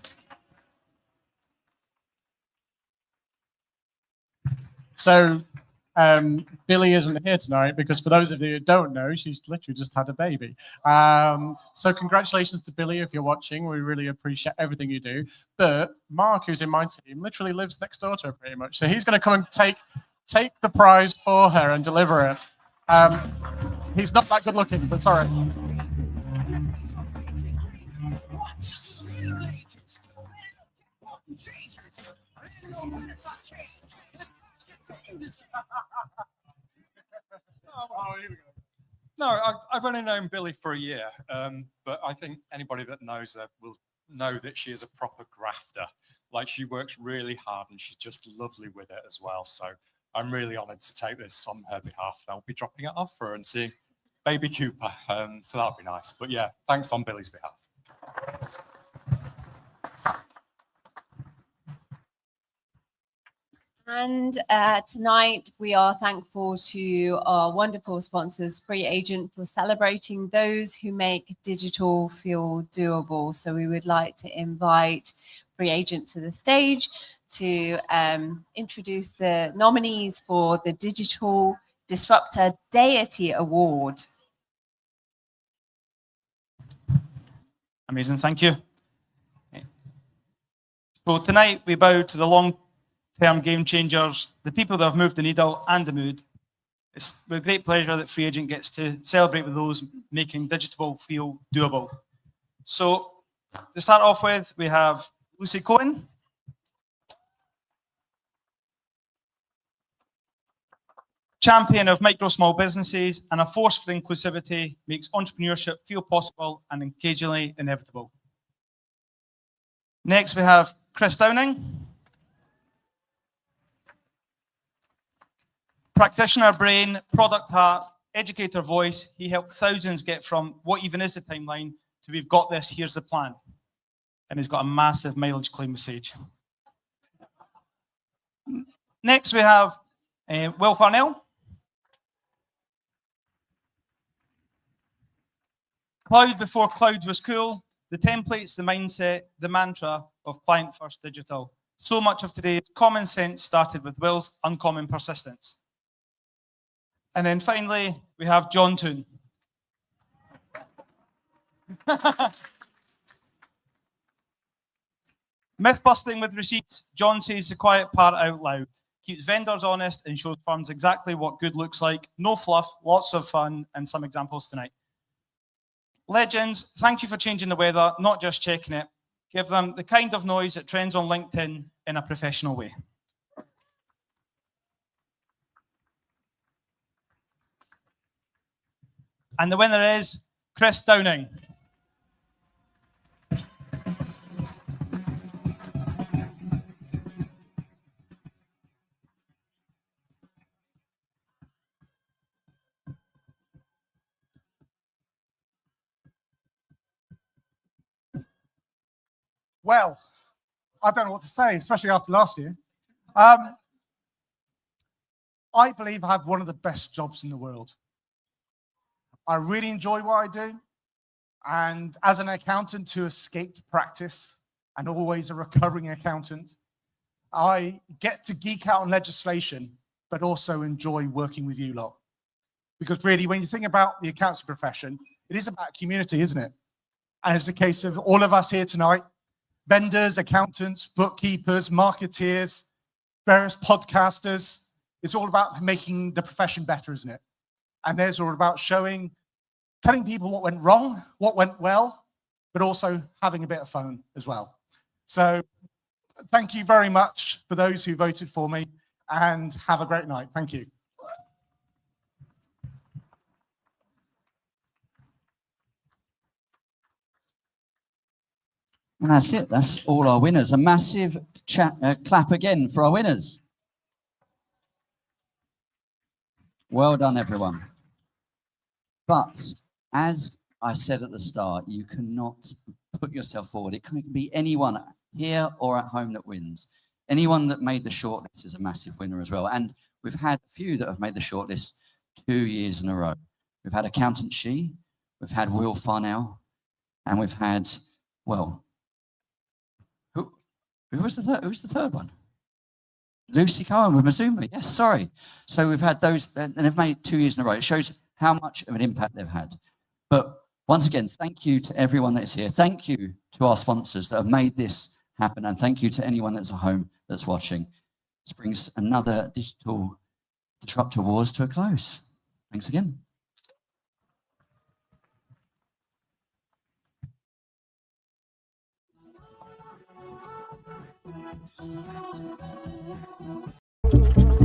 So Billy isn't here tonight because for those of you who don't know, she's literally just had a baby. So congratulations to Billy if you're watching. We really appreciate everything you do. But Mark, who's in my team, literally lives next door to her pretty much. So he's going to come and take the prize for her and deliver it. He's not that good looking, but sorry. No, I've only known Billy for a year, but I think anybody that knows her will know that she is a proper grafter. Like, she works really hard and she's just lovely with it as well. So I'm really honoured to take this on her behalf. I'll be dropping it off for her and seeing baby Cooper. So that'll be nice. But yeah, thanks on Billy's behalf. And tonight we are thankful to our wonderful sponsors, Free Agent, for celebrating those who make digital feel doable. So we would like to invite Free Agent to the stage to introduce the nominees for the Digital Disruptor Deity Award. Amazing, thank you. So tonight we bow to the long-term game changers, the people that have moved the needle and the mood. It's with great pleasure that Free Agent gets to celebrate with those making digital feel doable. So to start off with, we have Lucy Cohen. Champion of micro small businesses and a force for inclusivity, makes entrepreneurship feel possible and occasionally inevitable. Next, we have Chris Downing. Practitioner brain, product heart, educator voice. He helped thousands get from what even is the timeline to we've got this, here's the plan. And he's got a massive mileage claim message. Next, we have Will Farnell. Cloud before cloud was cool. The templates, the mindset, the mantra of client first digital. So much of today's common sense started with Will's uncommon persistence. And then finally, we have John Toon. Myth busting with receipts. John says the quiet part out loud. keeps vendors honest, and shows firms exactly what good looks like. No fluff, lots of fun, and some examples tonight. Legends, thank you for changing the weather, not just checking it. Give them the kind of noise that trends on LinkedIn in a professional way. And the winner is Chris Downing. Well, I don't know what to say, especially after last year. I believe I have one of the best jobs in the world. I really enjoy what I do. And as an accountant who escaped practice and always a recovering accountant, I get to geek out on legislation, but also enjoy working with you lot. Because really, when you think about the accounting profession, it is about community, isn't it? And it's a case of all of us here tonight, vendors, accountants, bookkeepers, marketeers, various podcasters. It's all about making the profession better, isn't it? And there's all about telling people what went wrong, what went well, but also having a bit of fun as well. So thank you very much for those who voted for me, and have a great night. Thank you. And that's it. That's all our winners. A massive clap again for our winners. Well done, everyone. But as I said at the start, you cannot put yourself forward. It can be anyone here or at home that wins. Anyone that made the shortlist is a massive winner as well. And we've had a few that have made the shortlist 2 years in a row. We've had Accountant She, we've had Will Farnell, and we've had, well, who was the third? Who's the third one? Lucy Cohen with Mazuma. Yes, sorry. So we've had those, and they've made 2 years in a row. It shows how much of an impact they've had. But once again, thank you to everyone that's here. Thank you to our sponsors that have made this happen. And thank you to anyone that's at home that's watching. This brings another Digital Disruptor Wars to a close. Thanks again. Thank you.